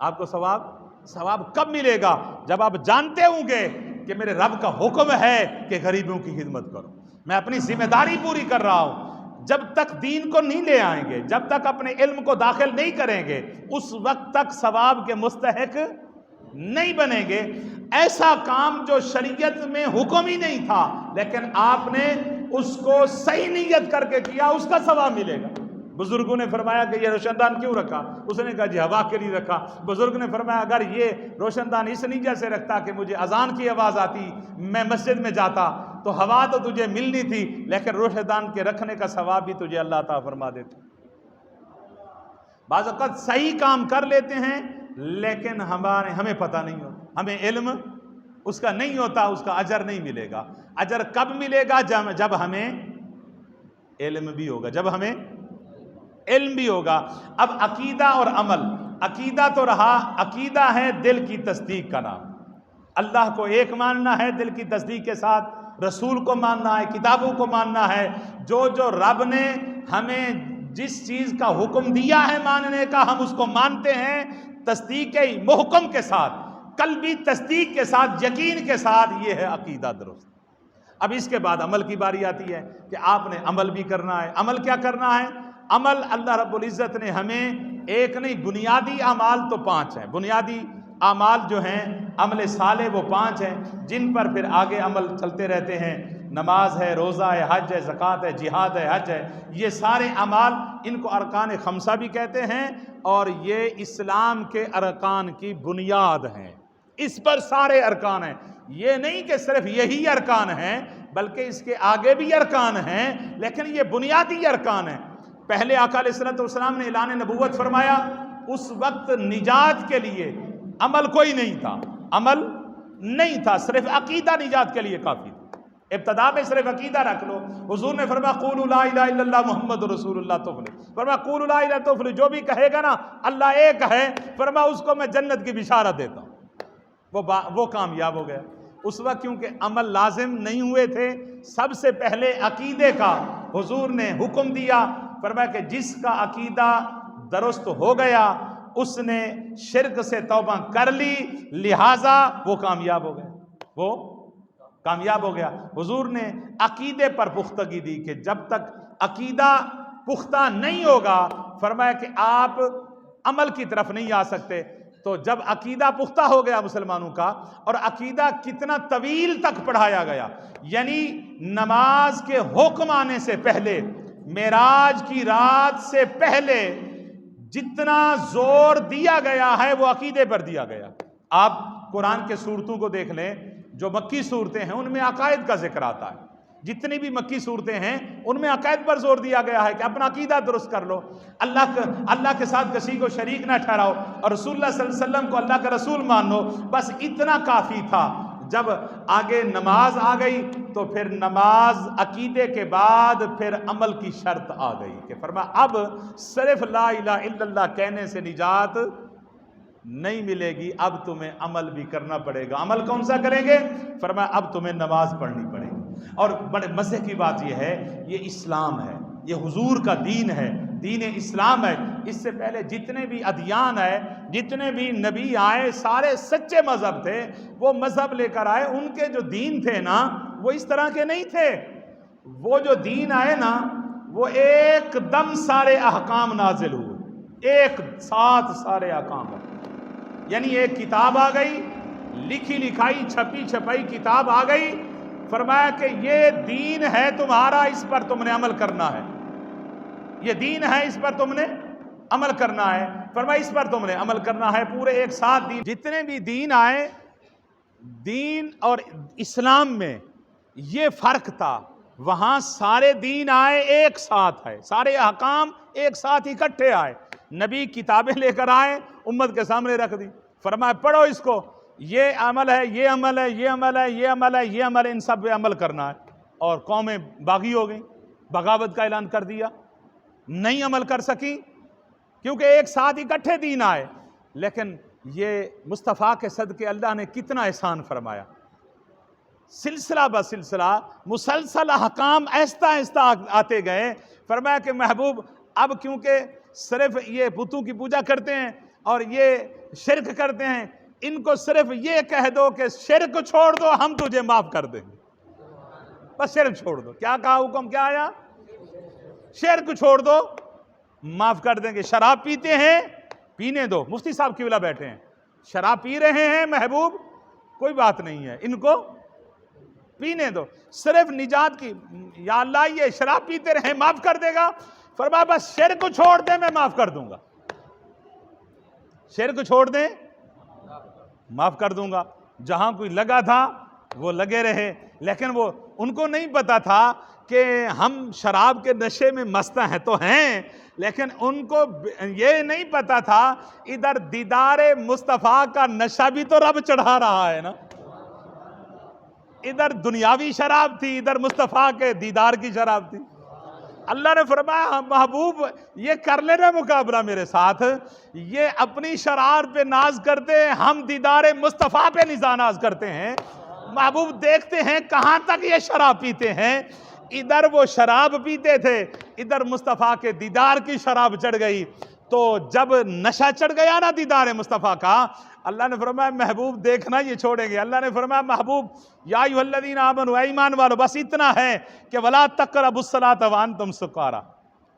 آپ کو ثواب کب ملے گا؟ جب آپ جانتے ہوں گے کہ میرے رب کا حکم ہے کہ غریبوں کی خدمت کرو، میں اپنی ذمہ داری پوری کر رہا ہوں۔ جب تک دین کو نہیں لے آئیں گے، جب تک اپنے علم کو داخل نہیں کریں گے، اس وقت تک ثواب کے مستحق نہیں بنیں گے۔ ایسا کام جو شریعت میں حکم ہی نہیں تھا لیکن آپ نے اس کو صحیح نیت کر کے کیا، اس کا ثواب ملے گا۔ بزرگوں نے فرمایا کہ یہ روشن دان کیوں رکھا؟ اس نے کہا جی ہوا کے لیے رکھا۔ بزرگ نے فرمایا اگر یہ روشن دان اس نیت سے رکھتا کہ مجھے اذان کی آواز آتی، میں مسجد میں جاتا، تو ہوا تو تجھے ملنی تھی، لیکن روشن دان کے رکھنے کا ثواب بھی تجھے اللہ تعالیٰ فرما دیتا۔ بعض اوقات صحیح کام کر لیتے ہیں لیکن ہمیں پتہ نہیں ہوتا، ہمیں علم اس کا نہیں ہوتا، اس کا اجر نہیں ملے گا۔ اجر کب ملے گا؟ جب ہمیں علم بھی ہوگا، جب ہمیں علم بھی ہوگا۔ اب عقیدہ اور عمل، عقیدہ تو رہا، عقیدہ ہے دل کی تصدیق کا نام، اللہ کو ایک ماننا ہے دل کی تصدیق کے ساتھ، رسول کو ماننا ہے، کتابوں کو ماننا ہے، جو رب نے ہمیں جس چیز کا حکم دیا ہے ماننے کا ہم اس کو مانتے ہیں تصدیق محکم کے ساتھ، قلبی تصدیق کے ساتھ، یقین کے ساتھ، یہ ہے عقیدہ درست۔ اب اس کے بعد عمل کی باری آتی ہے کہ آپ نے عمل بھی کرنا ہے۔ عمل کیا کرنا ہے؟ عمل اللہ رب العزت نے ہمیں ایک نہیں، بنیادی اعمال تو 5 ہیں، بنیادی اعمال جو ہیں عمل صالح وہ 5 ہیں، جن پر پھر آگے عمل چلتے رہتے ہیں۔ نماز ہے، روزہ ہے، حج ہے، زکوٰۃ ہے، جہاد ہے، حج ہے، یہ سارے اعمال، ان کو ارکان خمسہ بھی کہتے ہیں، اور یہ اسلام کے ارکان کی بنیاد ہیں، اس پر سارے ارکان ہیں۔ یہ نہیں کہ صرف یہی ارکان ہیں بلکہ اس کے آگے بھی ارکان ہیں، لیکن یہ بنیادی ارکان ہیں۔ پہلے آقا علیہ الصلوۃ والسلام نے اعلان نبوت فرمایا، اس وقت نجات کے لیے عمل کوئی نہیں تھا، عمل نہیں تھا، صرف عقیدہ نجات کے لیے کافی تھا۔ ابتدا میں صرف عقیدہ رکھ لو۔ حضور نے فرمایا قولوا لا الہ الا اللہ محمد رسول اللہ تفلح، فرمایا قولوا لا الہ تفلح، جو بھی کہے گا نا اللہ ایک ہے، فرمایا اس کو میں جنت کی بشارت دیتا ہوں، وہ کامیاب ہو گیا۔ اس وقت کیونکہ عمل لازم نہیں ہوئے تھے، سب سے پہلے عقیدے کا حضور نے حکم دیا، فرمایا کہ جس کا عقیدہ درست ہو گیا اس نے شرک سے توبہ کر لی، لہٰذا وہ کامیاب ہو گیا، وہ کامیاب ہو گیا۔ حضور نے عقیدے پر پختگی دی کہ جب تک عقیدہ پختہ نہیں ہوگا، فرمایا کہ آپ عمل کی طرف نہیں آ سکتے۔ تو جب عقیدہ پختہ ہو گیا مسلمانوں کا، اور عقیدہ کتنا طویل تک پڑھایا گیا، یعنی نماز کے حکم آنے سے پہلے، معراج کی رات سے پہلے جتنا زور دیا گیا ہے وہ عقیدے پر دیا گیا۔ آپ قرآن کے صورتوں کو دیکھ لیں، جو مکی صورتیں ہیں ان میں عقائد کا ذکر آتا ہے، جتنی بھی مکی صورتیں ہیں ان میں عقائد پر زور دیا گیا ہے کہ اپنا عقیدہ درست کر لو، اللہ کے ساتھ کسی کو شریک نہ ٹھہراؤ، اور رسول اللہ صلی اللہ علیہ وسلم کو اللہ کا رسول مان لو، بس اتنا کافی تھا۔ جب آگے نماز آ گئی تو پھر نماز عقیدے کے بعد پھر عمل کی شرط آ گئی کہ فرمایا اب صرف لا الہ الا اللہ کہنے سے نجات نہیں ملے گی، اب تمہیں عمل بھی کرنا پڑے گا۔ عمل کون سا کریں گے؟ فرمایا اب تمہیں نماز پڑھنی پڑے گی۔ اور بڑے مزے کی بات یہ ہے، یہ اسلام ہے، یہ حضور کا دین ہے، دین اسلام ہے۔ اس سے پہلے جتنے بھی ادیان آئے، جتنے بھی نبی آئے، سارے سچے مذہب تھے، وہ مذہب لے کر آئے، ان کے جو دین تھے نا وہ اس طرح کے نہیں تھے۔ وہ جو دین آئے نا وہ ایک دم سارے احکام نازل ہوئے، ایک ساتھ سارے احکام ہوئے، یعنی ایک کتاب آ گئی، لکھی لکھائی چھپی چھپائی کتاب آ گئی، فرمایا کہ یہ دین ہے تمہارا، اس پر تم نے عمل کرنا ہے، یہ دین ہے اس پر تم نے عمل کرنا ہے، فرمایا اس پر تم نے عمل کرنا ہے۔ پورے ایک ساتھ دین، جتنے بھی دین آئے، دین اور اسلام میں یہ فرق تھا. وہاں سارے دین آئے ایک ساتھ آئے, سارے احکام ایک ساتھ اکٹھے آئے. نبی کتابیں لے کر آئے, امت کے سامنے رکھ دی, فرمایا پڑھو اس کو, یہ عمل ہے, یہ عمل ہے, یہ عمل ہے, یہ عمل ہے, یہ عمل ہے, ان سب پہ عمل کرنا ہے. اور قومیں باغی ہو گئیں, بغاوت کا اعلان کر دیا, نہیں عمل کر سکیں کیونکہ ایک ساتھ اکٹھے دین آئے. لیکن یہ مصطفیٰ کے صدقے اللہ نے کتنا احسان فرمایا, سلسلہ بسلسلہ مسلسل احکام آہستہ آہستہ آتے گئے. فرمایا کہ محبوب اب کیونکہ صرف یہ بتوں کی پوجا کرتے ہیں اور یہ شرک کرتے ہیں, ان کو صرف یہ کہہ دو کہ شرک چھوڑ دو, ہم تجھے معاف کر دیں گے. بس شرک چھوڑ دو. کیا کہا حکم, کیا آیا؟ شرک چھوڑ دو, معاف کر دیں گے. شراب پیتے ہیں, پینے دو. مفتی صاحب قبلہ بیٹھے ہیں, شراب پی رہے ہیں محبوب, کوئی بات نہیں ہے, ان کو پینے دو. صرف نجات کی, یا اللہ یہ شراب پیتے رہے, معاف کر دے گا؟ فرمایا بس شرک چھوڑ دیں, میں معاف کر دوں گا. شرک چھوڑ دیں, معاف کر دوں گا. جہاں کوئی لگا تھا وہ لگے رہے, لیکن وہ ان کو نہیں پتا تھا کہ ہم شراب کے نشے میں مست ہیں تو ہیں, لیکن ان کو یہ نہیں پتا تھا ادھر دیدار مصطفیٰ کا نشہ بھی تو رب چڑھا رہا ہے نا. ادھر دنیاوی شراب تھی, ادھر مصطفیٰ کے دیدار کی شراب تھی. اللہ نے فرمایا محبوب یہ کر لینا مقابلہ میرے ساتھ, یہ اپنی شرار پہ ناز کرتے ہیں, ہم دیدار مصطفیٰ پہ ناز کرتے ہیں. محبوب دیکھتے ہیں کہاں تک یہ شراب پیتے ہیں. ادھر وہ شراب پیتے تھے, ادھر مصطفیٰ کے دیدار کی شراب چڑھ گئی. تو جب نشہ چڑھ گیا نا دیدار مصطفیٰ کا, اللہ نے فرمایا محبوب دیکھنا یہ چھوڑیں گے. اللہ نے فرمایا محبوب یا ایھا الذین آمنوا, اے ایمان والو, بس اتنا ہے کہ ولا تقربوا الصلاۃ وانتم سکارا,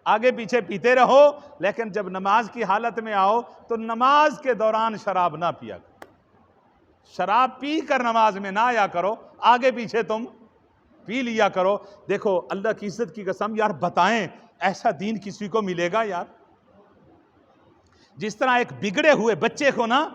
آگے پیچھے پیتے رہو, لیکن جب نماز کی حالت میں آؤ تو نماز کے دوران شراب نہ پیا کرو. شراب پی کر نماز میں نہ آیا کرو, آگے پیچھے تم پی لیا کرو. دیکھو اللہ کی عزت کی قسم یار, بتائیں ایسا دین کسی کو ملے گا یار؟ جس طرح ایک بگڑے ہوئے بچے کو نا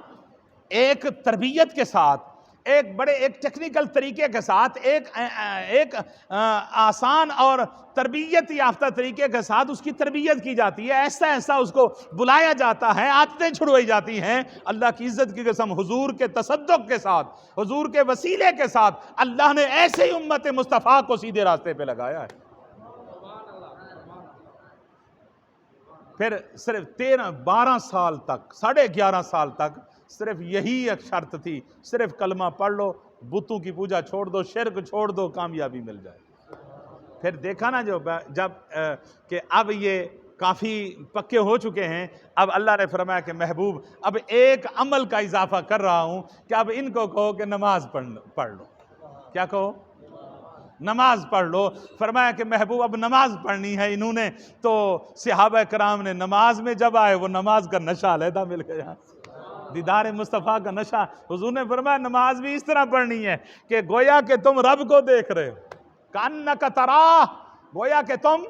ایک تربیت کے ساتھ, ایک ٹیکنیکل طریقے کے ساتھ, ایک آسان اور تربیت یافتہ طریقے کے ساتھ اس کی تربیت کی جاتی ہے, ایسا ایسا اس کو بلایا جاتا ہے, عادتیں چھڑوائی جاتی ہیں. اللہ کی عزت کی قسم حضور کے تصدق کے ساتھ, حضور کے وسیلے کے ساتھ اللہ نے ایسے ہی امت مصطفیٰ کو سیدھے راستے پہ لگایا ہے. پھر صرف 12 سال تک, 11.5 سال تک صرف یہی ایک شرط تھی, صرف کلمہ پڑھ لو, بتوں کی پوجا چھوڑ دو, شرک چھوڑ دو, کامیابی مل جائے. پھر دیکھا نا جب کہ اب یہ کافی پکے ہو چکے ہیں, اب اللہ نے فرمایا کہ محبوب اب ایک عمل کا اضافہ کر رہا ہوں کہ اب ان کو کہو کہ نماز پڑھ لو. کیا کہو؟ نماز پڑھ لو. فرمایا کہ محبوب اب نماز پڑھنی ہے انہوں نے, تو صحابہ کرام نے نماز میں جب آئے وہ نماز کا نشہ علیحدہ مل گیا, دیدار مصطفیٰ کا نشہ. حضور نے فرمایا نماز بھی اس طرح پڑھنی ہے کہ گویا کہ تم رب کو دیکھ رہے ہو, کأنک تراہ, گویا کہ تم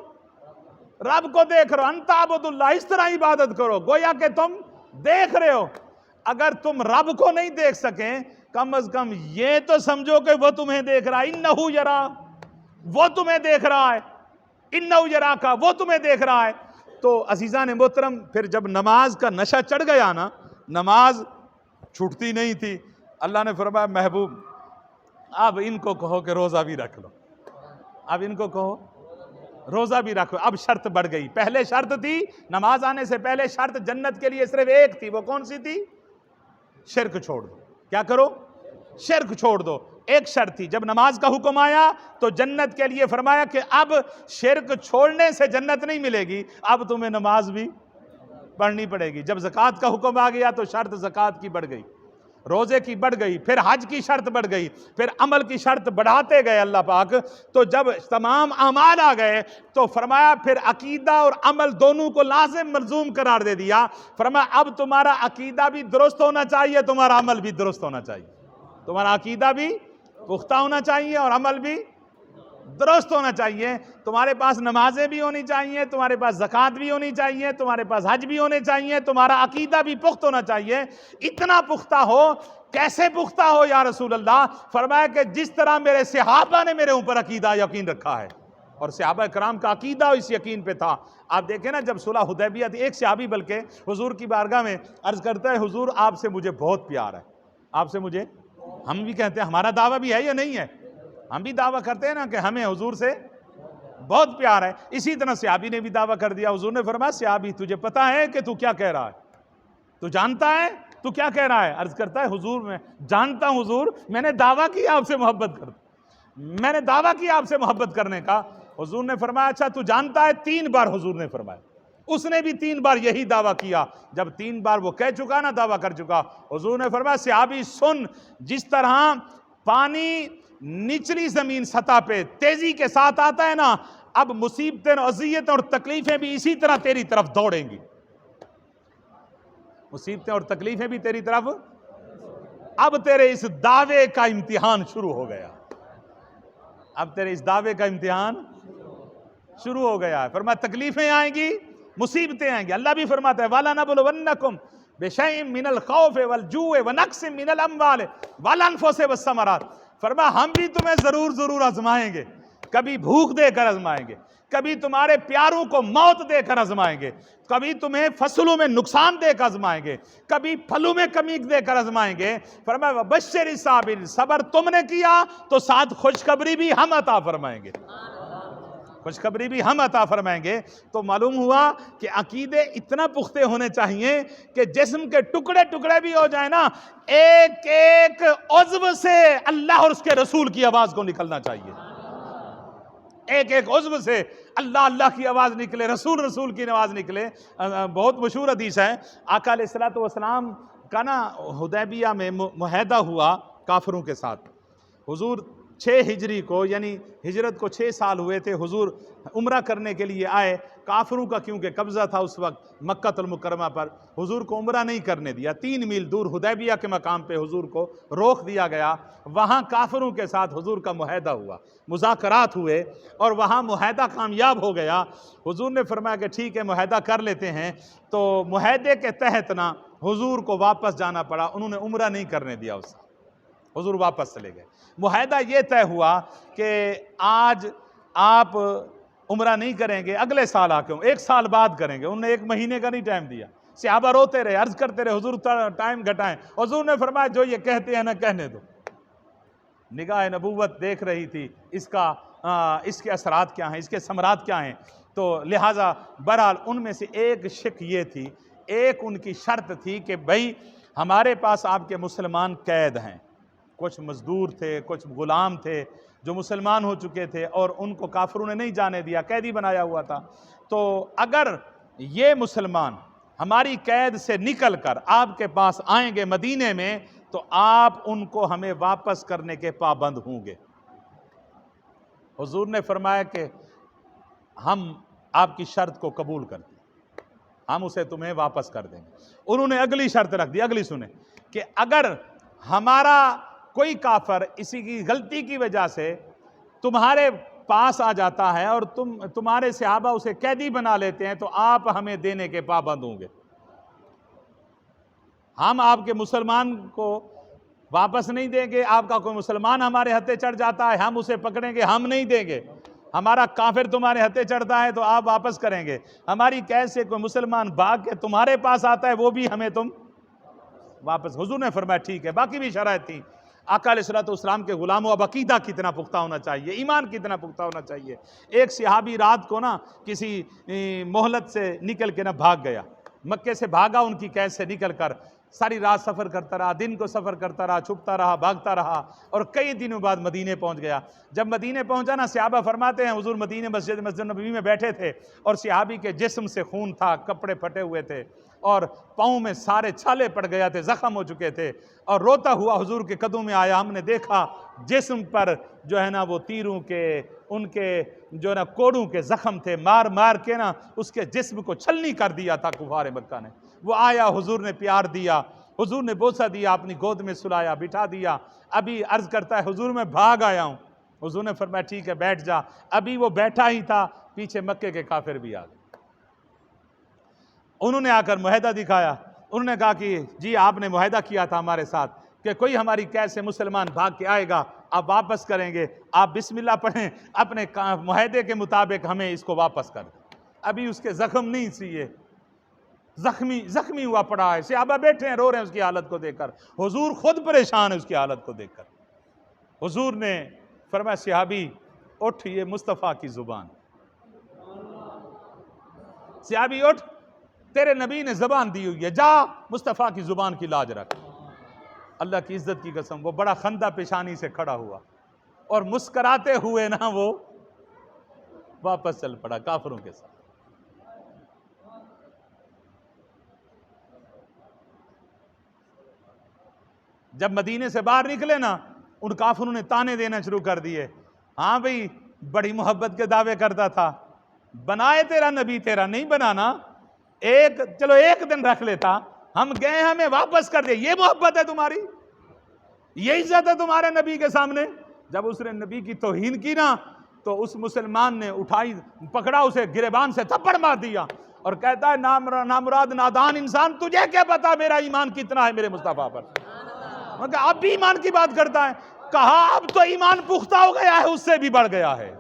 رب کو دیکھ رہے ہو. ان تعبدوا اللہ, اس طرح عبادت کرو گویا کہ تم دیکھ رہے ہو. اگر تم رب کو نہیں دیکھ سکیں, کم از کم یہ تو سمجھو کہ وہ تمہیں دیکھ رہا ہے. انہو یرا, وہ تمہیں دیکھ رہا ہے. انہو یرا کا, وہ تمہیں دیکھ رہا ہے. تو عزیزان محترم, پھر جب نماز کا نشہ چڑھ گیا نا, نماز چھوٹتی نہیں تھی. اللہ نے فرمایا محبوب اب ان کو کہو کہ روزہ بھی رکھ لو. اب ان کو کہو روزہ بھی رکھو. اب شرط بڑھ گئی. پہلے شرط تھی نماز آنے سے پہلے شرط جنت کے لیے صرف ایک تھی, وہ کون سی تھی؟ شرک چھوڑ دو. کیا کرو؟ شرک چھوڑ دو. ایک شرط تھی. جب نماز کا حکم آیا تو جنت کے لیے فرمایا کہ اب شرک چھوڑنے سے جنت نہیں ملے گی, اب تمہیں نماز بھی پڑھنی پڑے گی. جب زکوٰۃ کا حکم آ گیا تو شرط زکوٰۃ کی بڑھ گئی, روزے کی بڑھ گئی, پھر حج کی شرط بڑھ گئی, پھر عمل کی شرط بڑھاتے گئے اللہ پاک. تو جب تمام اعمال آ گئے تو فرمایا پھر عقیدہ اور عمل دونوں کو لازم ملزوم قرار دے دیا. فرمایا اب تمہارا عقیدہ بھی درست ہونا چاہیے, تمہارا عمل بھی درست ہونا چاہیے. تمہارا عقیدہ بھی پختہ ہونا چاہیے اور عمل بھی. درست ہونا چاہیے. تمہارے پاس نمازیں بھی ہونی چاہیے, تمہارے پاس زکوٰۃ بھی ہونی چاہیے, تمہارے پاس حج بھی ہونے چاہیے, تمہارا عقیدہ بھی پختہ ہونا چاہیے. اتنا پختہ ہو, کیسے پختہ ہو یا رسول اللہ؟ فرمایا کہ جس طرح میرے صحابہ نے میرے اوپر عقیدہ یقین رکھا ہے, اور صحابہ کرام کا عقیدہ اس یقین پہ تھا. آپ دیکھیں نا, جب صلح حدیبیہ تھی, ایک صحابی بلکہ حضور کی بارگاہ میں عرض کرتا ہے, حضور آپ سے مجھے بہت پیار ہے, آپ سے مجھے. ہم بھی کہتے ہیں, ہمارا دعویٰ بھی ہے یا نہیں ہے؟ ہم بھی دعویٰ کرتے ہیں نا کہ ہمیں حضور سے بہت پیار ہے. اسی طرح صحابی نے بھی دعویٰ کر دیا. حضور نے فرمایا, صحابی تجھے پتا ہے کہ تو کیا کہہ رہا ہے؟ تو جانتا ہے تو کیا کہہ رہا ہے؟ عرض کرتا ہے, حضور میں جانتا ہوں حضور, میں نے دعویٰ کیا آپ سے محبت کرتا, میں نے دعویٰ کیا آپ سے محبت کرنے کا. حضور نے فرمایا, اچھا تو جانتا ہے؟ 3 بار حضور نے فرمایا. اس نے بھی 3 بار یہی دعویٰ کیا. جب 3 بار وہ کہہ چکا نا, دعویٰ کر چکا, حضور نے فرمایا, صحابی سن, جس طرح پانی نچلی زمین سطح پہ تیزی کے ساتھ آتا ہے نا, اب مصیبتیں اور اذیتیں اور تکلیفیں بھی اسی طرح تیری طرف دوڑیں گی. مصیبتیں اور تکلیفیں بھی تیری طرف. اب تیرے اس دعوے کا امتحان شروع ہو گیا, اب تیرے اس دعوے کا امتحان شروع ہو گیا ہے. فرمایا تکلیفیں آئیں گی, مصیبتیں آئیں گی. اللہ بھی فرماتا ہے, وَلَنَبْلُوَنَّكُمْ بِشَيْءٍ مِّنَ الْخَوْفِ وَالْجُوعِ وَنَقْصٍ مِّنَ الْأَمْوَالِ وَالْأَنفُسِ وَالثَّمَرَاتِ. فرمایا ہم بھی تمہیں ضرور آزمائیں گے, کبھی بھوک دے کر آزمائیں گے, کبھی تمہارے پیاروں کو موت دے کر آزمائیں گے, کبھی تمہیں فصلوں میں نقصان دے کر آزمائیں گے, کبھی پھلوں میں کمی دے کر آزمائیں گے. فرمایا وَبَشِّرِ الصَّابِرِينَ, صبر تم نے کیا تو ساتھ خوشخبری بھی ہم عطا فرمائیں گے, خوشخبری بھی ہم عطا فرمائیں گے. تو معلوم ہوا کہ عقیدے اتنا پختہ ہونے چاہیے کہ جسم کے ٹکڑے ٹکڑے بھی ہو جائیں نا, ایک ایک عضو سے اللہ اور اس کے رسول کی آواز کو نکلنا چاہیے. ایک ایک عضو سے اللہ کی آواز نکلے, رسول کی آواز نکلے. بہت مشہور حدیث ہے, آقا علیہ الصلوۃ والسلام کا نا حدیبیہ میں معاہدہ ہوا کافروں کے ساتھ. حضور 6 ہجری کو, یعنی ہجرت کو 6 سال ہوئے تھے, حضور عمرہ کرنے کے لیے آئے. کافروں کا کیونکہ قبضہ تھا اس وقت مکہ المکرمہ پر, حضور کو عمرہ نہیں کرنے دیا. 3 میل دور حدیبیہ کے مقام پہ حضور کو روک دیا گیا. وہاں کافروں کے ساتھ حضور کا معاہدہ ہوا, مذاکرات ہوئے, اور وہاں معاہدہ کامیاب ہو گیا. حضور نے فرمایا کہ ٹھیک ہے معاہدہ کر لیتے ہیں. تو معاہدے کے تحت نا حضور کو واپس جانا پڑا, انہوں نے عمرہ نہیں کرنے دیا اسے, حضور واپس چلے گئے. معاہدہ یہ طے ہوا کہ آج آپ عمرہ نہیں کریں گے, اگلے سال آ کے 1 سال بعد کریں گے. انہوں نے 1 مہینے کا نہیں ٹائم دیا. صحابہ روتے رہے, عرض کرتے رہے, حضور ٹائم گھٹائیں. حضور نے فرمایا جو یہ کہتے ہیں نا کہنے دو. نگاہ نبوت دیکھ رہی تھی اس کے اثرات کیا ہیں, اس کے ثمرات کیا ہیں. تو لہٰذا بہرحال ان میں سے ایک شک یہ تھی, ایک ان کی شرط تھی کہ بھئی ہمارے پاس آپ کے مسلمان قید ہیں. کچھ مزدور تھے, کچھ غلام تھے جو مسلمان ہو چکے تھے, اور ان کو کافروں نے نہیں جانے دیا, قیدی بنایا ہوا تھا. تو اگر یہ مسلمان ہماری قید سے نکل کر آپ کے پاس آئیں گے مدینے میں, تو آپ ان کو ہمیں واپس کرنے کے پابند ہوں گے. حضور نے فرمایا کہ ہم آپ کی شرط کو قبول کرتے ہیں, ہم اسے تمہیں واپس کر دیں گے. انہوں نے اگلی شرط رکھ دی, اگلی سنیں, کہ اگر ہمارا کوئی کافر اسی کی غلطی کی وجہ سے تمہارے پاس آ جاتا ہے اور تمہارے صحابہ اسے قیدی بنا لیتے ہیں, تو آپ ہمیں دینے کے پابند ہوں گے. ہم آپ کے مسلمان کو واپس نہیں دیں گے. آپ کا کوئی مسلمان ہمارے ہتھے چڑھ جاتا ہے, ہم اسے پکڑیں گے, ہم نہیں دیں گے. ہمارا کافر تمہارے ہتھے چڑھتا ہے تو آپ واپس کریں گے. ہماری قید سے کوئی مسلمان بھاگ کے تمہارے پاس آتا ہے, وہ بھی ہمیں تم واپس. حضور نے فرمایا ٹھیک ہے. باقی بھی شرائط تھی. آقا علیہ الصلوۃ والسلام کے غلاموں, اب عقیدہ کتنا پختہ ہونا چاہیے, ایمان کتنا پختہ ہونا چاہیے. ایک صحابی رات کو نا کسی مہلت سے نکل کے نا بھاگ گیا, مکے سے بھاگا, ان کی قید سے نکل کر ساری رات سفر کرتا رہا, دن کو سفر کرتا رہا, چھپتا رہا, بھاگتا رہا, اور کئی دنوں بعد مدینے پہنچ گیا. جب مدینے پہنچا نا, صحابہ فرماتے ہیں حضور مدینے مسجد نبوی میں بیٹھے تھے, اور صحابی کے جسم سے خون تھا, کپڑے پھٹے ہوئے تھے, اور پاؤں میں سارے چھالے پڑ گیا تھے, زخم ہو چکے تھے, اور روتا ہوا حضور کے قدموں میں آیا. ہم نے دیکھا جسم پر جو ہے نا وہ تیروں کے, ان کے جو ہے نا کوڑوں کے زخم تھے, مار مار کے نا اس کے جسم کو چھلنی کر دیا تھا کفار مکہ نے. وہ آیا, حضور نے پیار دیا, حضور نے بوسہ دیا, اپنی گود میں سلایا, بٹھا دیا. ابھی عرض کرتا ہے حضور میں بھاگ آیا ہوں, حضور نے فرمایا ٹھیک ہے بیٹھ جا. ابھی وہ بیٹھا ہی تھا پیچھے مکے کے کافر بھی آ گئے. انہوں نے آ کر معاہدہ دکھایا. انہوں نے کہا کہ جی آپ نے معاہدہ کیا تھا ہمارے ساتھ کہ کوئی ہماری قید سے مسلمان بھاگ کے آئے گا آپ واپس کریں گے, آپ بسم اللہ پڑھیں, اپنے معاہدے کے مطابق ہمیں اس کو واپس کر دیں. ابھی اس کے زخم نہیں سیے, زخمی ہوا پڑا ہے. صحابہ بیٹھے ہیں رو رہے ہیں اس کی حالت کو دیکھ کر. حضور خود پریشان ہے اس کی حالت کو دیکھ کر. حضور نے فرمایا صحابی اٹھ, یہ مصطفیٰ کی زبان. صحابی اٹھ, تیرے نبی نے زبان دی ہوئی ہے, جا مصطفیٰ کی زبان کی لاج رکھ. اللہ کی عزت کی قسم وہ بڑا خندہ پیشانی سے کھڑا ہوا اور مسکراتے ہوئے نا وہ واپس چل پڑا کافروں کے ساتھ. جب مدینے سے باہر نکلے نا ان کافروں نے تانے دینا شروع کر دیے. ہاں بھئی بڑی محبت کے دعوے کرتا تھا, بنائے تیرا نبی, تیرا نہیں بنانا, چلو ایک دن رکھ لیتا, ہم گئے ہمیں واپس کر دیا. یہ محبت ہے تمہاری, یہ عزت ہے تمہارے نبی کے سامنے. جب اس نے نبی کی توہین کی نا تو اس مسلمان نے اٹھائی, پکڑا اسے گریبان سے تھپڑ مار دیا اور کہتا ہے نامراد نادان انسان, تجھے کیا پتا میرا ایمان کتنا ہے میرے مصطفیٰ پر. اب بھی ایمان کی بات کرتا ہے. کہا اب تو ایمان پختہ ہو گیا ہے, اس سے بھی بڑھ گیا ہے.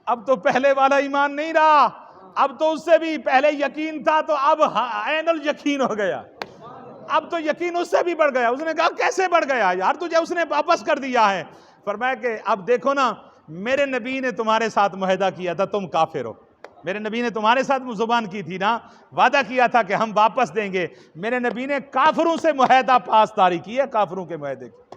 اب تو پہلے والا ایمان نہیں رہا, اب تو اس سے بھی پہلے یقین تھا تو اب عین الیقین ہو گیا. اب تو یقین اس سے بھی بڑھ گیا. اس نے کہا کیسے بڑھ گیا یار, تجھے اس نے واپس کر دیا ہے. فرمایا کہ اب دیکھو نا, میرے نبی نے تمہارے ساتھ معاہدہ کیا تھا, تم کافر ہو. میرے نبی نے تمہارے ساتھ زبان کی تھی نا, وعدہ کیا تھا کہ ہم واپس دیں گے. میرے نبی نے کافروں سے معاہدہ پاسداری کی ہے, کافروں کے معاہدے کی.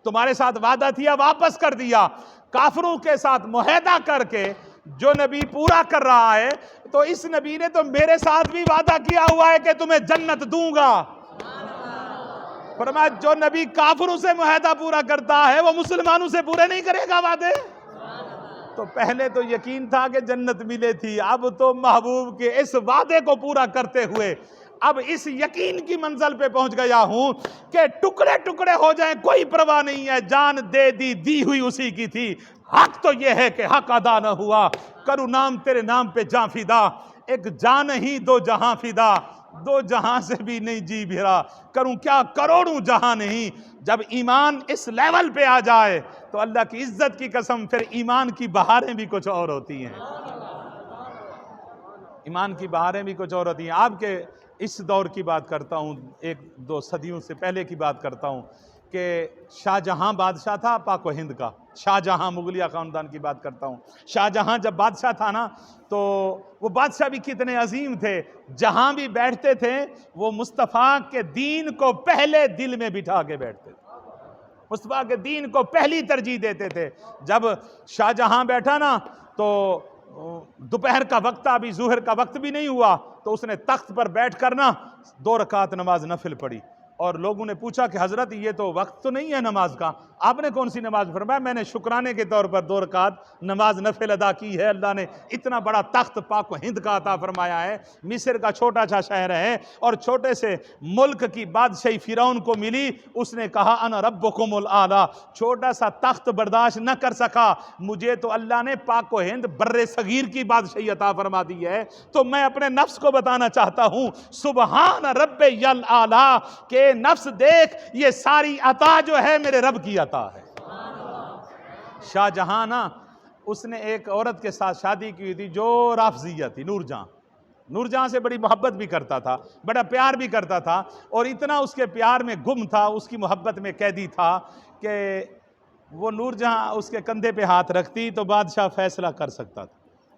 تمہارے ساتھ وعدہ تھا, واپس کر دیا. کافروں کے ساتھ معاہدہ کر کے جو نبی پورا کر رہا ہے, تو اس نبی نے تو میرے ساتھ بھی وعدہ کیا ہوا ہے کہ تمہیں جنت دوں گا. فرمایا جو نبی کافروں سے معاہدہ پورا کرتا ہے وہ مسلمانوں سے پورے نہیں کرے گا وعدے. تو پہلے تو یقین تھا کہ جنت ملے تھی, اب تو محبوب کے اس وعدے کو پورا کرتے ہوئے اب اس یقین کی منزل پہ پہنچ گیا ہوں کہ ٹکڑے ٹکڑے ہو جائیں کوئی پرواہ نہیں ہے, جان دے دی ہوئی اسی کی تھی. حق تو یہ ہے کہ حق ادا نہ ہوا, کروں نام تیرے نام پہ جاں فدا. ایک جان ہی دو جہاں فدا, دو جہاں سے بھی نہیں جی بھرا, کروں کیا کروڑوں جہاں نہیں. جب ایمان اس لیول پہ آ جائے تو اللہ کی عزت کی قسم پھر ایمان کی بہاریں بھی کچھ اور ہوتی ہیں. ایمان کی بہاریں بھی کچھ اور ہوتی ہیں. آپ کے اس دور کی بات کرتا ہوں, ایک دو صدیوں سے پہلے کی بات کرتا ہوں کہ شاہ جہاں بادشاہ تھا پاک و ہند کا. شاہ جہاں مغلیہ خاندان کی بات کرتا ہوں. شاہ جہاں جب بادشاہ تھا نا تو وہ بادشاہ بھی کتنے عظیم تھے. جہاں بھی بیٹھتے تھے وہ مصطفیٰ کے دین کو پہلے دل میں بٹھا کے بیٹھتے تھے, مصطفیٰ کے دین کو پہلی ترجیح دیتے تھے. جب شاہ جہاں بیٹھا نا تو دوپہر کا وقت تھا, ابھی ظہر کا وقت بھی نہیں ہوا, تو اس نے تخت پر بیٹھ کر نا 2 رکعت نماز نفل پڑھی. اور لوگوں نے پوچھا کہ حضرت یہ تو وقت تو نہیں ہے نماز کا, آپ نے کون سی نماز؟ فرمایا میں نے شکرانے کے طور پر 2 رکعت نماز نفل ادا کی ہے. اللہ نے اتنا بڑا تخت پاک و ہند کا عطا فرمایا ہے. مصر کا چھوٹا سا شہر ہے اور چھوٹے سے ملک کی بادشاہی فرعون کو ملی. اس نے کہا انا ربکم الاعلی, چھوٹا سا تخت برداشت نہ کر سکا, مجھے تو اللہ نے پاک و ہند بر صغیر کی بادشاہی عطا فرما دی ہے. تو میں اپنے نفس کو بتانا چاہتا ہوں سبحان رب الاعلی, کہ نفس دیکھ یہ ساری عطا جو ہے میرے رب کی عطا ہے. شاہ جہاں نا اس نے ایک عورت کے ساتھ شادی کی تھی جو رافضیہ تھی, نور جہاں. نور جہاں سے بڑی محبت بھی کرتا تھا, بڑا پیار بھی کرتا تھا, اور اتنا اس کے پیار میں گم تھا, اس کی محبت میں قیدی تھا کہ وہ نور جہاں اس کے کندھے پہ ہاتھ رکھتی تو بادشاہ فیصلہ کر سکتا تھا.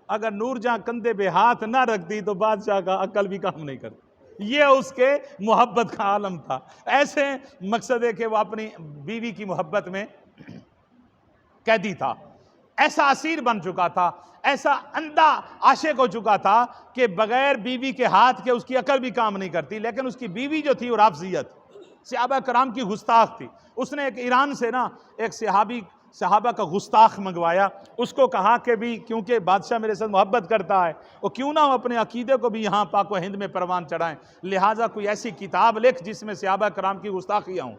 اگر نور جہاں کندھے پہ ہاتھ نہ رکھتی تو بادشاہ کا عقل بھی کام نہیں کرتی. یہ اس کے محبت کا عالم تھا. ایسے مقصد ہے کہ وہ اپنی بیوی کی محبت میں قیدی تھا, ایسا اسیر بن چکا تھا, ایسا اندھا عاشق ہو چکا تھا کہ بغیر بیوی کے ہاتھ کے اس کی عقل بھی کام نہیں کرتی. لیکن اس کی بیوی جو تھی وہ رافضیت, صحابہ کرام کی گستاخ تھی. اس نے ایک ایران سے نا ایک صحابہ کا گستاخ منگوایا. اس کو کہا کہ بھی کیونکہ بادشاہ میرے ساتھ محبت کرتا ہے, اور کیوں نہ اپنے عقیدے کو بھی یہاں پاک و ہند میں پروان چڑھائیں, لہٰذا کوئی ایسی کتاب لکھ جس میں صحابہ کرام کی گستاخیاں ہوں,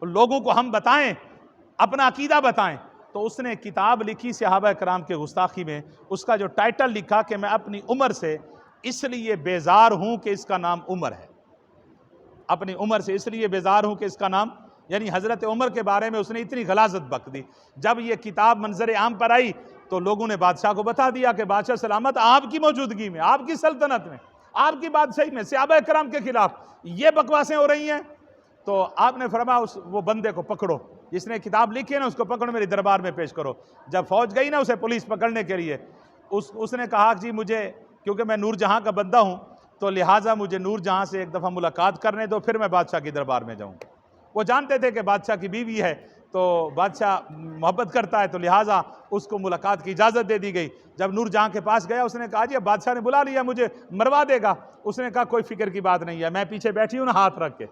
اور لوگوں کو ہم بتائیں, اپنا عقیدہ بتائیں. تو اس نے کتاب لکھی صحابہ کرام کے گستاخی میں، اس کا جو ٹائٹل لکھا کہ میں اپنی عمر سے اس لیے بیزار ہوں کہ اس کا نام عمر ہے، اپنی عمر سے اس لیے بیزار ہوں کہ اس کا نام، یعنی حضرت عمر کے بارے میں اس نے اتنی غلاظت بک دی۔ جب یہ کتاب منظر عام پر آئی تو لوگوں نے بادشاہ کو بتا دیا کہ بادشاہ سلامت آپ کی موجودگی میں، آپ کی سلطنت میں، آپ کی بادشاہی میں صحابہ کرام کے خلاف یہ بکواسیں ہو رہی ہیں۔ تو آپ نے فرمایا وہ بندے کو پکڑو، جس نے کتاب لکھی ہے نا، اس کو پکڑو، میری دربار میں پیش کرو۔ جب فوج گئی نا اسے پولیس پکڑنے کے لیے، اس نے کہا جی مجھے، کیونکہ میں نور جہاں کا بندہ ہوں تو لہٰذا مجھے نور جہاں سے ایک دفعہ ملاقات کرنے دو، پھر میں بادشاہ کی دربار میں جاؤں۔ وہ جانتے تھے کہ بادشاہ کی بیوی ہے تو بادشاہ محبت کرتا ہے، تو لہٰذا اس کو ملاقات کی اجازت دے دی گئی۔ جب نور جہاں کے پاس گیا، اس نے کہا جی اب بادشاہ نے بلا لیا، مجھے مروا دے گا۔ اس نے کہا کوئی فکر کی بات نہیں ہے، میں پیچھے بیٹھی ہوں نا ہاتھ رکھ کے،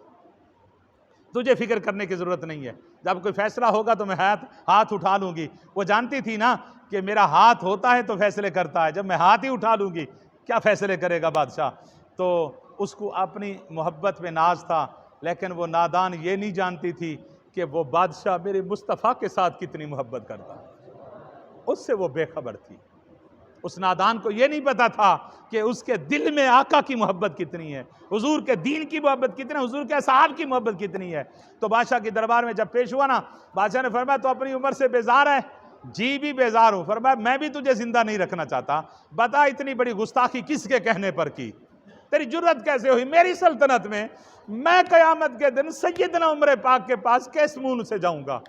تجھے فکر کرنے کی ضرورت نہیں ہے، جب کوئی فیصلہ ہوگا تو میں ہاتھ اٹھا لوں گی۔ وہ جانتی تھی نا کہ میرا ہاتھ ہوتا ہے تو فیصلے کرتا ہے، جب میں ہاتھ ہی اٹھا لوں گی کیا فیصلے کرے گا بادشاہ۔ تو اس کو اپنی محبت میں ناز تھا، لیکن وہ نادان یہ نہیں جانتی تھی کہ وہ بادشاہ میرے مصطفیٰ کے ساتھ کتنی محبت کرتا ہے، اس سے وہ بے خبر تھی۔ اس نادان کو یہ نہیں پتا تھا کہ اس کے دل میں آقا کی محبت کتنی ہے، حضور کے دین کی محبت کتنی ہے، حضور کے اصحاب کی محبت کتنی ہے۔ تو بادشاہ کی دربار میں جب پیش ہوا نا، بادشاہ نے فرمایا تو اپنی عمر سے بیزار ہے؟ جی بھی بیزار ہوں۔ فرمایا میں بھی تجھے زندہ نہیں رکھنا چاہتا، بتا اتنی بڑی گستاخی کس کے کہنے پر کی؟ تیری جرت کیسے ہوئی میری سلطنت میں؟ میں قیامت کے دن سیدنا عمر پاک کے پاس کس منہ سے جاؤں گا،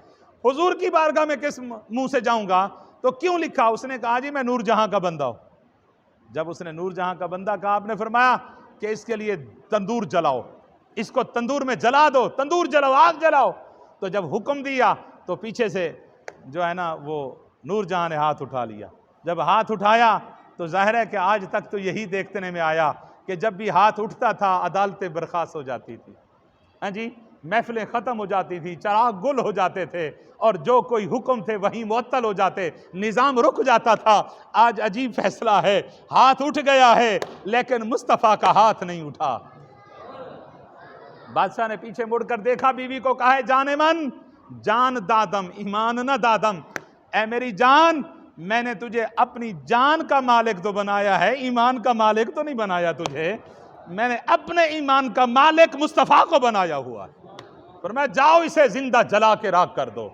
حضور کی بارگاہ میں کس منہ سے جاؤں گا؟ تو کیوں لکھا؟ اس نے کہا جی میں نور جہاں کا بندہ ہوں۔ جب اس نے نور جہاں کا بندہ کہا، آپ نے فرمایا کہ اس کے لیے تندور جلاؤ، اس کو تندور میں جلا دو، تندور جلاؤ، آگ جلاؤ۔ تو جب حکم دیا تو پیچھے سے جو ہے نا وہ نور جہاں نے ہاتھ اٹھا لیا۔ جب ہاتھ اٹھایا تو ظاہر ہے کہ آج تک تو یہی دیکھنے میں آیا کہ جب بھی ہاتھ اٹھتا تھا عدالتیں برخاست ہو جاتی تھی، ہاں جی، محفلیں ختم ہو جاتی تھی، چراغ گل ہو جاتے تھے، اور جو کوئی حکم تھے وہیں معطل ہو جاتے، نظام رک جاتا تھا۔ آج عجیب فیصلہ ہے، ہاتھ اٹھ گیا ہے لیکن مصطفیٰ کا ہاتھ نہیں اٹھا۔ بادشاہ نے پیچھے مڑ کر دیکھا، بیوی کو کہا ہے جان من، جان دادم ایمان نہ دادم، اے میری جان میں نے تجھے اپنی جان کا مالک تو بنایا ہے، ایمان کا مالک تو نہیں بنایا تجھے، میں نے اپنے ایمان کا مالک مصطفیٰ کو بنایا ہوا ہے۔ فرمایا جاؤ اسے زندہ جلا کے راکھ کر دو،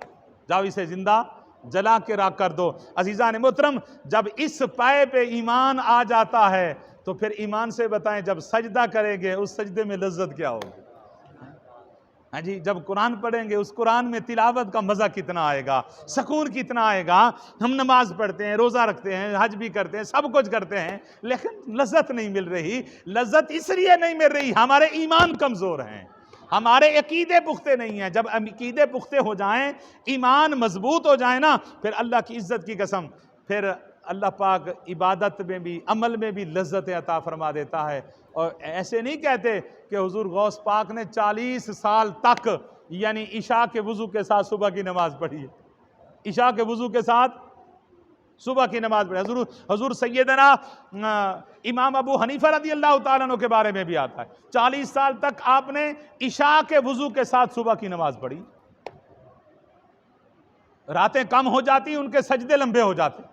جاؤ اسے زندہ جلا کے راکھ کر دو۔ عزیزان محترم، جب اس پائے پہ ایمان آ جاتا ہے تو پھر ایمان سے بتائیں جب سجدہ کریں گے اس سجدے میں لذت کیا ہوگی؟ ہاں جی، جب قرآن پڑھیں گے اس قرآن میں تلاوت کا مزہ کتنا آئے گا، سکون کتنا آئے گا۔ ہم نماز پڑھتے ہیں، روزہ رکھتے ہیں، حج بھی کرتے ہیں، سب کچھ کرتے ہیں، لیکن لذت نہیں مل رہی۔ لذت اس لیے نہیں مل رہی، ہمارے ایمان کمزور ہیں، ہمارے عقیدے پختے نہیں ہیں۔ جب عقیدے پختے ہو جائیں، ایمان مضبوط ہو جائیں نا، پھر اللہ کی عزت کی قسم، پھر اللہ پاک عبادت میں بھی عمل میں بھی لذت عطا فرما دیتا ہے۔ اور ایسے نہیں کہتے کہ حضور غوث پاک نے 40 سال تک یعنی عشاء کے وضو کے ساتھ صبح کی نماز پڑھی ہے، عشاء کے وضو کے ساتھ صبح کی نماز پڑھی۔ حضور سیدنا امام ابو حنیفہ رضی اللہ تعالیٰ عنہ کے بارے میں بھی آتا ہے 40 سال تک آپ نے عشاء کے وضو کے ساتھ صبح کی نماز پڑھی۔ راتیں کم ہو جاتی، ان کے سجدے لمبے ہو جاتے،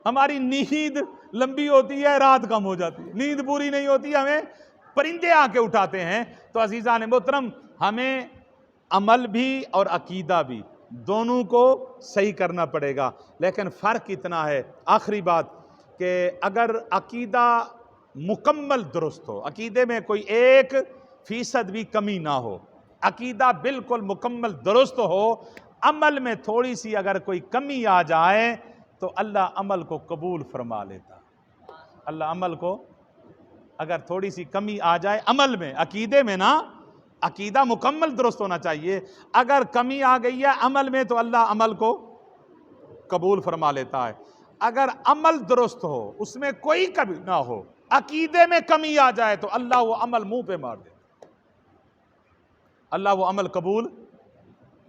ہماری نیند لمبی ہوتی ہے، رات کم ہو جاتی ہے، نیند پوری نہیں ہوتی، ہمیں پرندے آ کے اٹھاتے ہیں۔ تو عزیزان محترم، ہمیں عمل بھی اور عقیدہ بھی دونوں کو صحیح کرنا پڑے گا، لیکن فرق اتنا ہے، آخری بات، کہ اگر عقیدہ مکمل درست ہو، عقیدے میں کوئی 1% بھی کمی نہ ہو، عقیدہ بالکل مکمل درست ہو، عمل میں تھوڑی سی اگر کوئی کمی آ جائے تو اللہ عمل کو قبول فرما لیتا۔ اللہ عمل کو اگر تھوڑی سی کمی آ جائے عمل میں، عقیدے میں نا، عقیدہ مکمل درست ہونا چاہیے، اگر کمی آ گئی ہے عمل میں تو اللہ عمل کو قبول فرما لیتا ہے۔ اگر عمل درست ہو، اس میں کوئی کمی نہ ہو، عقیدے میں کمی آ جائے تو اللہ وہ عمل منہ پہ مار دیتا، اللہ وہ عمل قبول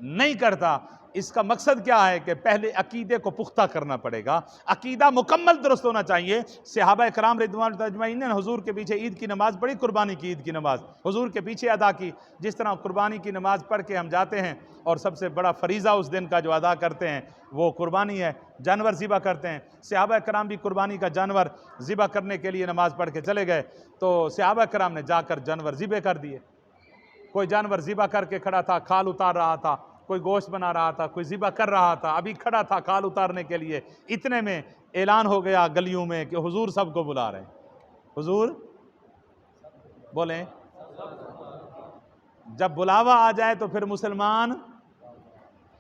نہیں کرتا۔ اس کا مقصد کیا ہے کہ پہلے عقیدے کو پختہ کرنا پڑے گا، عقیدہ مکمل درست ہونا چاہیے۔ صحابہ کرام رضوان اللہ اجمعین نے حضور کے پیچھے عید کی نماز پڑھی، قربانی کی عید کی نماز حضور کے پیچھے ادا کی، جس طرح قربانی کی نماز پڑھ کے ہم جاتے ہیں اور سب سے بڑا فریضہ اس دن کا جو ادا کرتے ہیں وہ قربانی ہے، جانور ذبح کرتے ہیں۔ صحابہ کرام بھی قربانی کا جانور ذبح کرنے کے لیے نماز پڑھ کے چلے گئے، تو صحابہ کرام نے جا کر جانور ذبح کر دیے۔ کوئی جانور ذبح کر کے کھڑا تھا، کھال اتار رہا تھا، کوئی گوشت بنا رہا تھا، کوئی ذبح کر رہا تھا، ابھی کھڑا تھا کھال اتارنے کے لیے۔ اتنے میں اعلان ہو گیا گلیوں میں کہ حضور سب کو بلا رہے ہیں۔ حضور بولیں، جب بلاوا آ جائے تو پھر مسلمان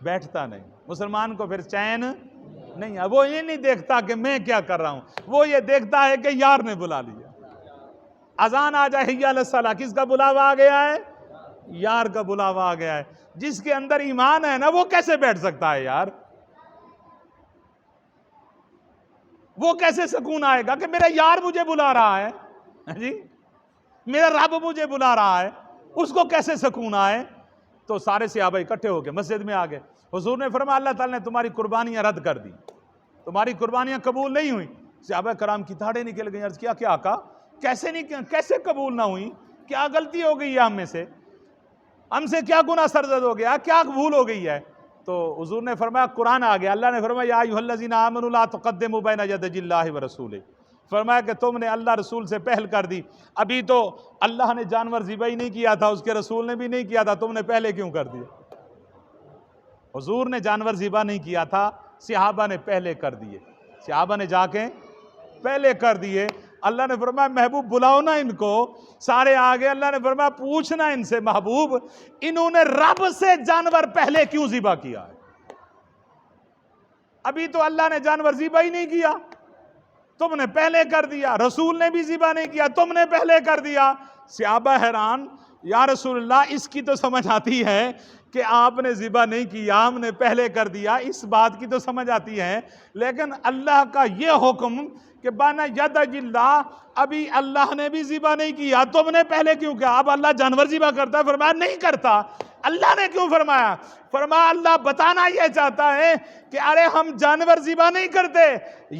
بیٹھتا نہیں، مسلمان کو پھر چین نہیں ہے۔ وہ یہ نہیں دیکھتا کہ میں کیا کر رہا ہوں، وہ یہ دیکھتا ہے کہ یار نے بلا لیا۔ اذان آ جائے حی علی الصلاۃ، کس کا بلاوا آ گیا ہے؟ یار کا بلاوا آ گیا ہے۔ جس کے اندر ایمان ہے نا وہ کیسے بیٹھ سکتا ہے یار؟ وہ کیسے سکون آئے گا کہ میرا یار مجھے بلا رہا ہے، جی میرا رب مجھے بلا رہا ہے، اس کو کیسے سکون آئے؟ تو سارے صحابہ اکٹھے ہو کے مسجد میں آ گئے۔ حضور نے فرمایا اللہ تعالیٰ نے تمہاری قربانیاں رد کر دی، تمہاری قربانیاں قبول نہیں ہوئی۔ صحابہ کرام کی دھاڑیں نکل گئیں، عرض کیا کہ آقا کیسے قبول نہ ہوئی؟ کیا غلطی ہو گئی ہے ہم سے کیا گناہ سرزد ہو گیا، کیا بھول ہو گئی ہے؟ تو حضور نے فرمایا قرآن آ گیا، اللہ نے فرمایا یا ایھا الذین آمنوا لا تقدموا بین یدی اللہ ورسولہ، فرمایا کہ تم نے اللہ رسول سے پہل کر دی۔ ابھی تو اللہ نے جانور ذبح ہی نہیں کیا تھا، اس کے رسول نے بھی نہیں کیا تھا، تم نے پہلے کیوں کر دیا؟ حضور نے جانور ذبح نہیں کیا تھا، صحابہ نے پہلے کر دیے، صحابہ نے جا کے پہلے کر دیے۔ اللہ نے فرمایا محبوب بلاؤ نا ان کو، سارے آگے۔ اللہ نے فرمایا پوچھنا ان سے محبوب انہوں نے رب سے جانور پہلے کیوں ذبح کیا ہے؟ ابھی تو اللہ نے جانور ذبح ہی نہیں کیا، تم نے پہلے کر دیا، رسول نے بھی ذبح نہیں کیا، تم نے پہلے کر دیا۔ صحابہ حیران، یا رسول اللہ اس کی تو سمجھ آتی ہے کہ آپ نے ذبح نہیں کیا، ہم نے پہلے کر دیا، اس بات کی تو سمجھ آتی ہے، لیکن اللہ کا یہ حکم کہ بانا ید اللہ، ابھی اللہ نے بھی ذبح نہیں کیا، تم نے پہلے کیوں کیا؟ اب اللہ جانور ذبح کرتا ہے؟ فرمایا نہیں کرتا۔ اللہ نے کیوں فرمایا؟ فرمایا اللہ بتانا یہ چاہتا ہے کہ ارے ہم جانور ذبح نہیں کرتے،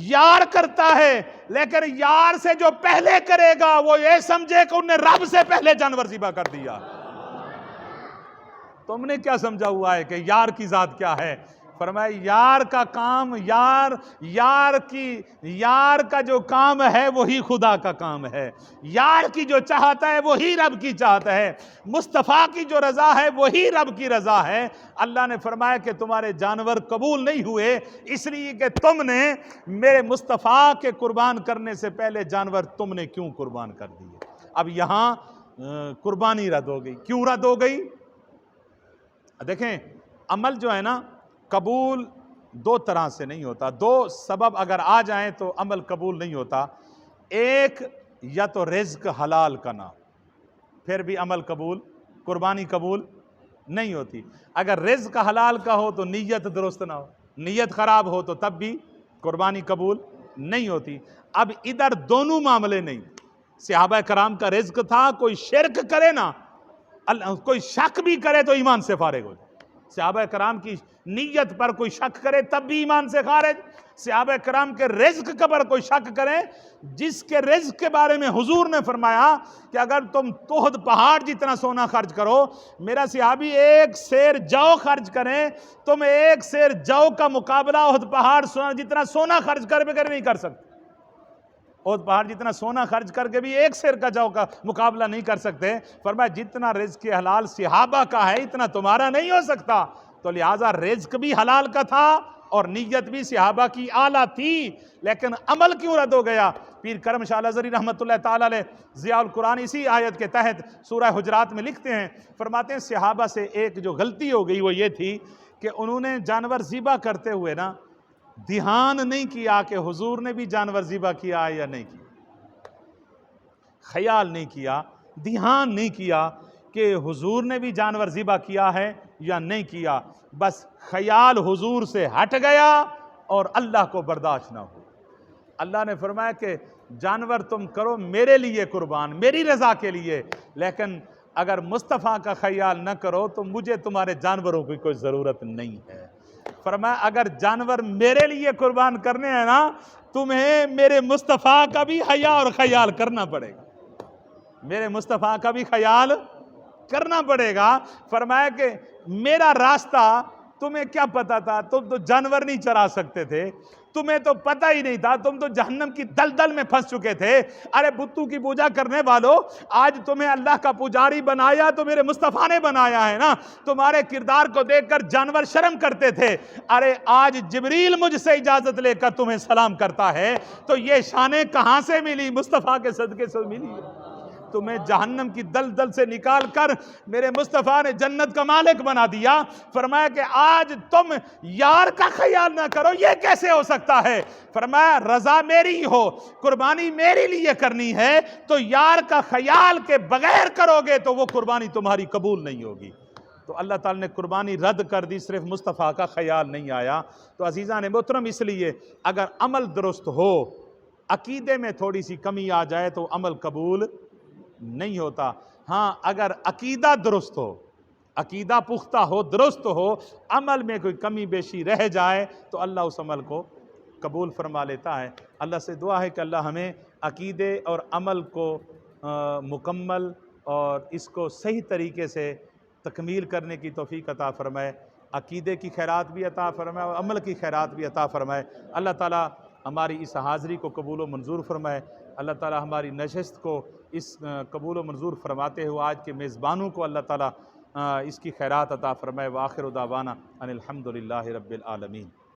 یار کرتا ہے، لیکن یار سے جو پہلے کرے گا وہ یہ سمجھے کہ انہوں نے رب سے پہلے جانور ذبح کر دیا۔ تم نے کیا سمجھا ہوا ہے کہ یار کی ذات کیا ہے؟ فرمایا یار کا کام، یار کا جو کام ہے وہی خدا کا کام ہے، یار کی جو چاہت ہے وہی رب کی چاہت ہے، مصطفیٰ کی جو رضا ہے وہی رب کی رضا ہے۔ اللہ نے فرمایا کہ تمہارے جانور قبول نہیں ہوئے اس لیے کہ تم نے میرے مصطفیٰ کے قربان کرنے سے پہلے جانور تم نے کیوں قربان کر دیے؟ اب یہاں قربانی رد ہو گئی۔ کیوں رد ہو گئی؟ دیکھیں عمل جو ہے نا قبول دو طرح سے نہیں ہوتا، دو سبب اگر آ جائیں تو عمل قبول نہیں ہوتا۔ ایک یا تو رزق حلال کا نہ، پھر بھی عمل قبول، قربانی قبول نہیں ہوتی۔ اگر رزق حلال کا ہو تو نیت درست نہ ہو، نیت خراب ہو تو تب بھی قربانی قبول نہیں ہوتی۔ اب ادھر دونوں معاملے نہیں، صحابہ کرام کا رزق تھا، کوئی شرک کرے نا، کوئی شک بھی کرے تو ایمان سے فارغ ہو جائے۔ صحابہ کرام کی نیت پر کوئی شک کرے تب بھی ایمان سے خارج۔ صحابہ کرام کے رزق پر کوئی شک کرے، جس کے رزق کے بارے میں حضور نے فرمایا کہ اگر تم توحد پہاڑ جتنا سونا خرچ کرو، میرا صحابی ایک سیر جو خرچ کریں، تم ایک سیر جو کا مقابلہ احد پہاڑ جتنا سونا خرچ کر کے نہیں کر سکتے۔ احد پہاڑ جتنا سونا خرچ کر کے بھی ایک سیر کا جو کا مقابلہ نہیں کر سکتے۔ فرمایا جتنا رزق حلال صحابہ کا ہے اتنا تمہارا نہیں ہو سکتا۔ تو لہٰذا رزق بھی حلال کا تھا اور نیت بھی صحابہ کی اعلیٰ تھی، لیکن عمل کیوں رد ہو گیا؟ پیر کرم شاہ الازہری رحمۃ اللہ تعالیٰ علیہ ضیاء القرآن اسی آیت کے تحت سورہ حجرات میں لکھتے ہیں، فرماتے ہیں صحابہ سے ایک جو غلطی ہو گئی وہ یہ تھی کہ انہوں نے جانور ذبح کرتے ہوئے نا دھیان نہیں کیا کہ حضور نے بھی جانور ذبح کیا یا نہیں کیا، خیال نہیں کیا، دھیان نہیں کیا کہ حضور نے بھی جانور ذبح کیا ہے یا نہیں کیا، بس خیال حضور سے ہٹ گیا اور اللہ کو برداشت نہ ہو۔ اللہ نے فرمایا کہ جانور تم کرو میرے لیے قربان، میری رضا کے لیے، لیکن اگر مصطفیٰ کا خیال نہ کرو تو مجھے تمہارے جانوروں کی کوئی ضرورت نہیں ہے۔ فرمایا اگر جانور میرے لیے قربان کرنے ہیں نا، تمہیں میرے مصطفیٰ کا بھی حیا اور خیال کرنا پڑے گا، میرے مصطفیٰ کا بھی خیال کرنا پڑے گا۔ فرمایا کہ میرا راستہ تمہیں کیا پتا تھا؟ تم تو جانور نہیں چرا سکتے تھے، تمہیں تو پتہ ہی نہیں تھا، تم تو جہنم کی دلدل میں پھنس چکے تھے۔ ارے بتوں کی پوجا کرنے والوں، آج تمہیں اللہ کا پجاری بنایا تو میرے مصطفیٰ نے بنایا ہے نا۔ تمہارے کردار کو دیکھ کر جانور شرم کرتے تھے، ارے آج جبریل مجھ سے اجازت لے کر تمہیں سلام کرتا ہے، تو یہ شانیں کہاں سے ملی؟ مصطفیٰ کے صدقے سے ملی۔ تمہیں جہنم کی دلدل سے نکال کر میرے مصطفیٰ نے جنت کا مالک بنا دیا۔ فرمایا کہ آج تم یار کا خیال نہ کرو، یہ کیسے ہو سکتا ہے؟ فرمایا رضا میری ہو، قربانی میرے لیے کرنی ہے تو یار کا خیال کے بغیر کرو گے تو وہ قربانی تمہاری قبول نہیں ہوگی۔ تو اللہ تعالیٰ نے قربانی رد کر دی، صرف مصطفیٰ کا خیال نہیں آیا۔ تو عزیزان محترم، اس لیے اگر عمل درست ہو، عقیدے میں تھوڑی سی کمی آ جائے تو عمل قبول نہیں ہوتا۔ ہاں اگر عقیدہ درست ہو، عقیدہ پختہ ہو، درست ہو، عمل میں کوئی کمی بیشی رہ جائے تو اللہ اس عمل کو قبول فرما لیتا ہے۔ اللہ سے دعا ہے کہ اللہ ہمیں عقیدے اور عمل کو مکمل اور اس کو صحیح طریقے سے تکمیل کرنے کی توفیق عطا فرمائے، عقیدے کی خیرات بھی عطا فرمائے اور عمل کی خیرات بھی عطا فرمائے۔ اللہ تعالیٰ ہماری اس حاضری کو قبول و منظور فرمائے۔ اللہ تعالیٰ ہماری نشست کو اس قبول و منظور فرماتے ہوئے آج کے میزبانوں کو اللہ تعالیٰ اس کی خیرات عطا فرمائے۔ وآخر دعوانا ان الحمد للہ رب العالمین۔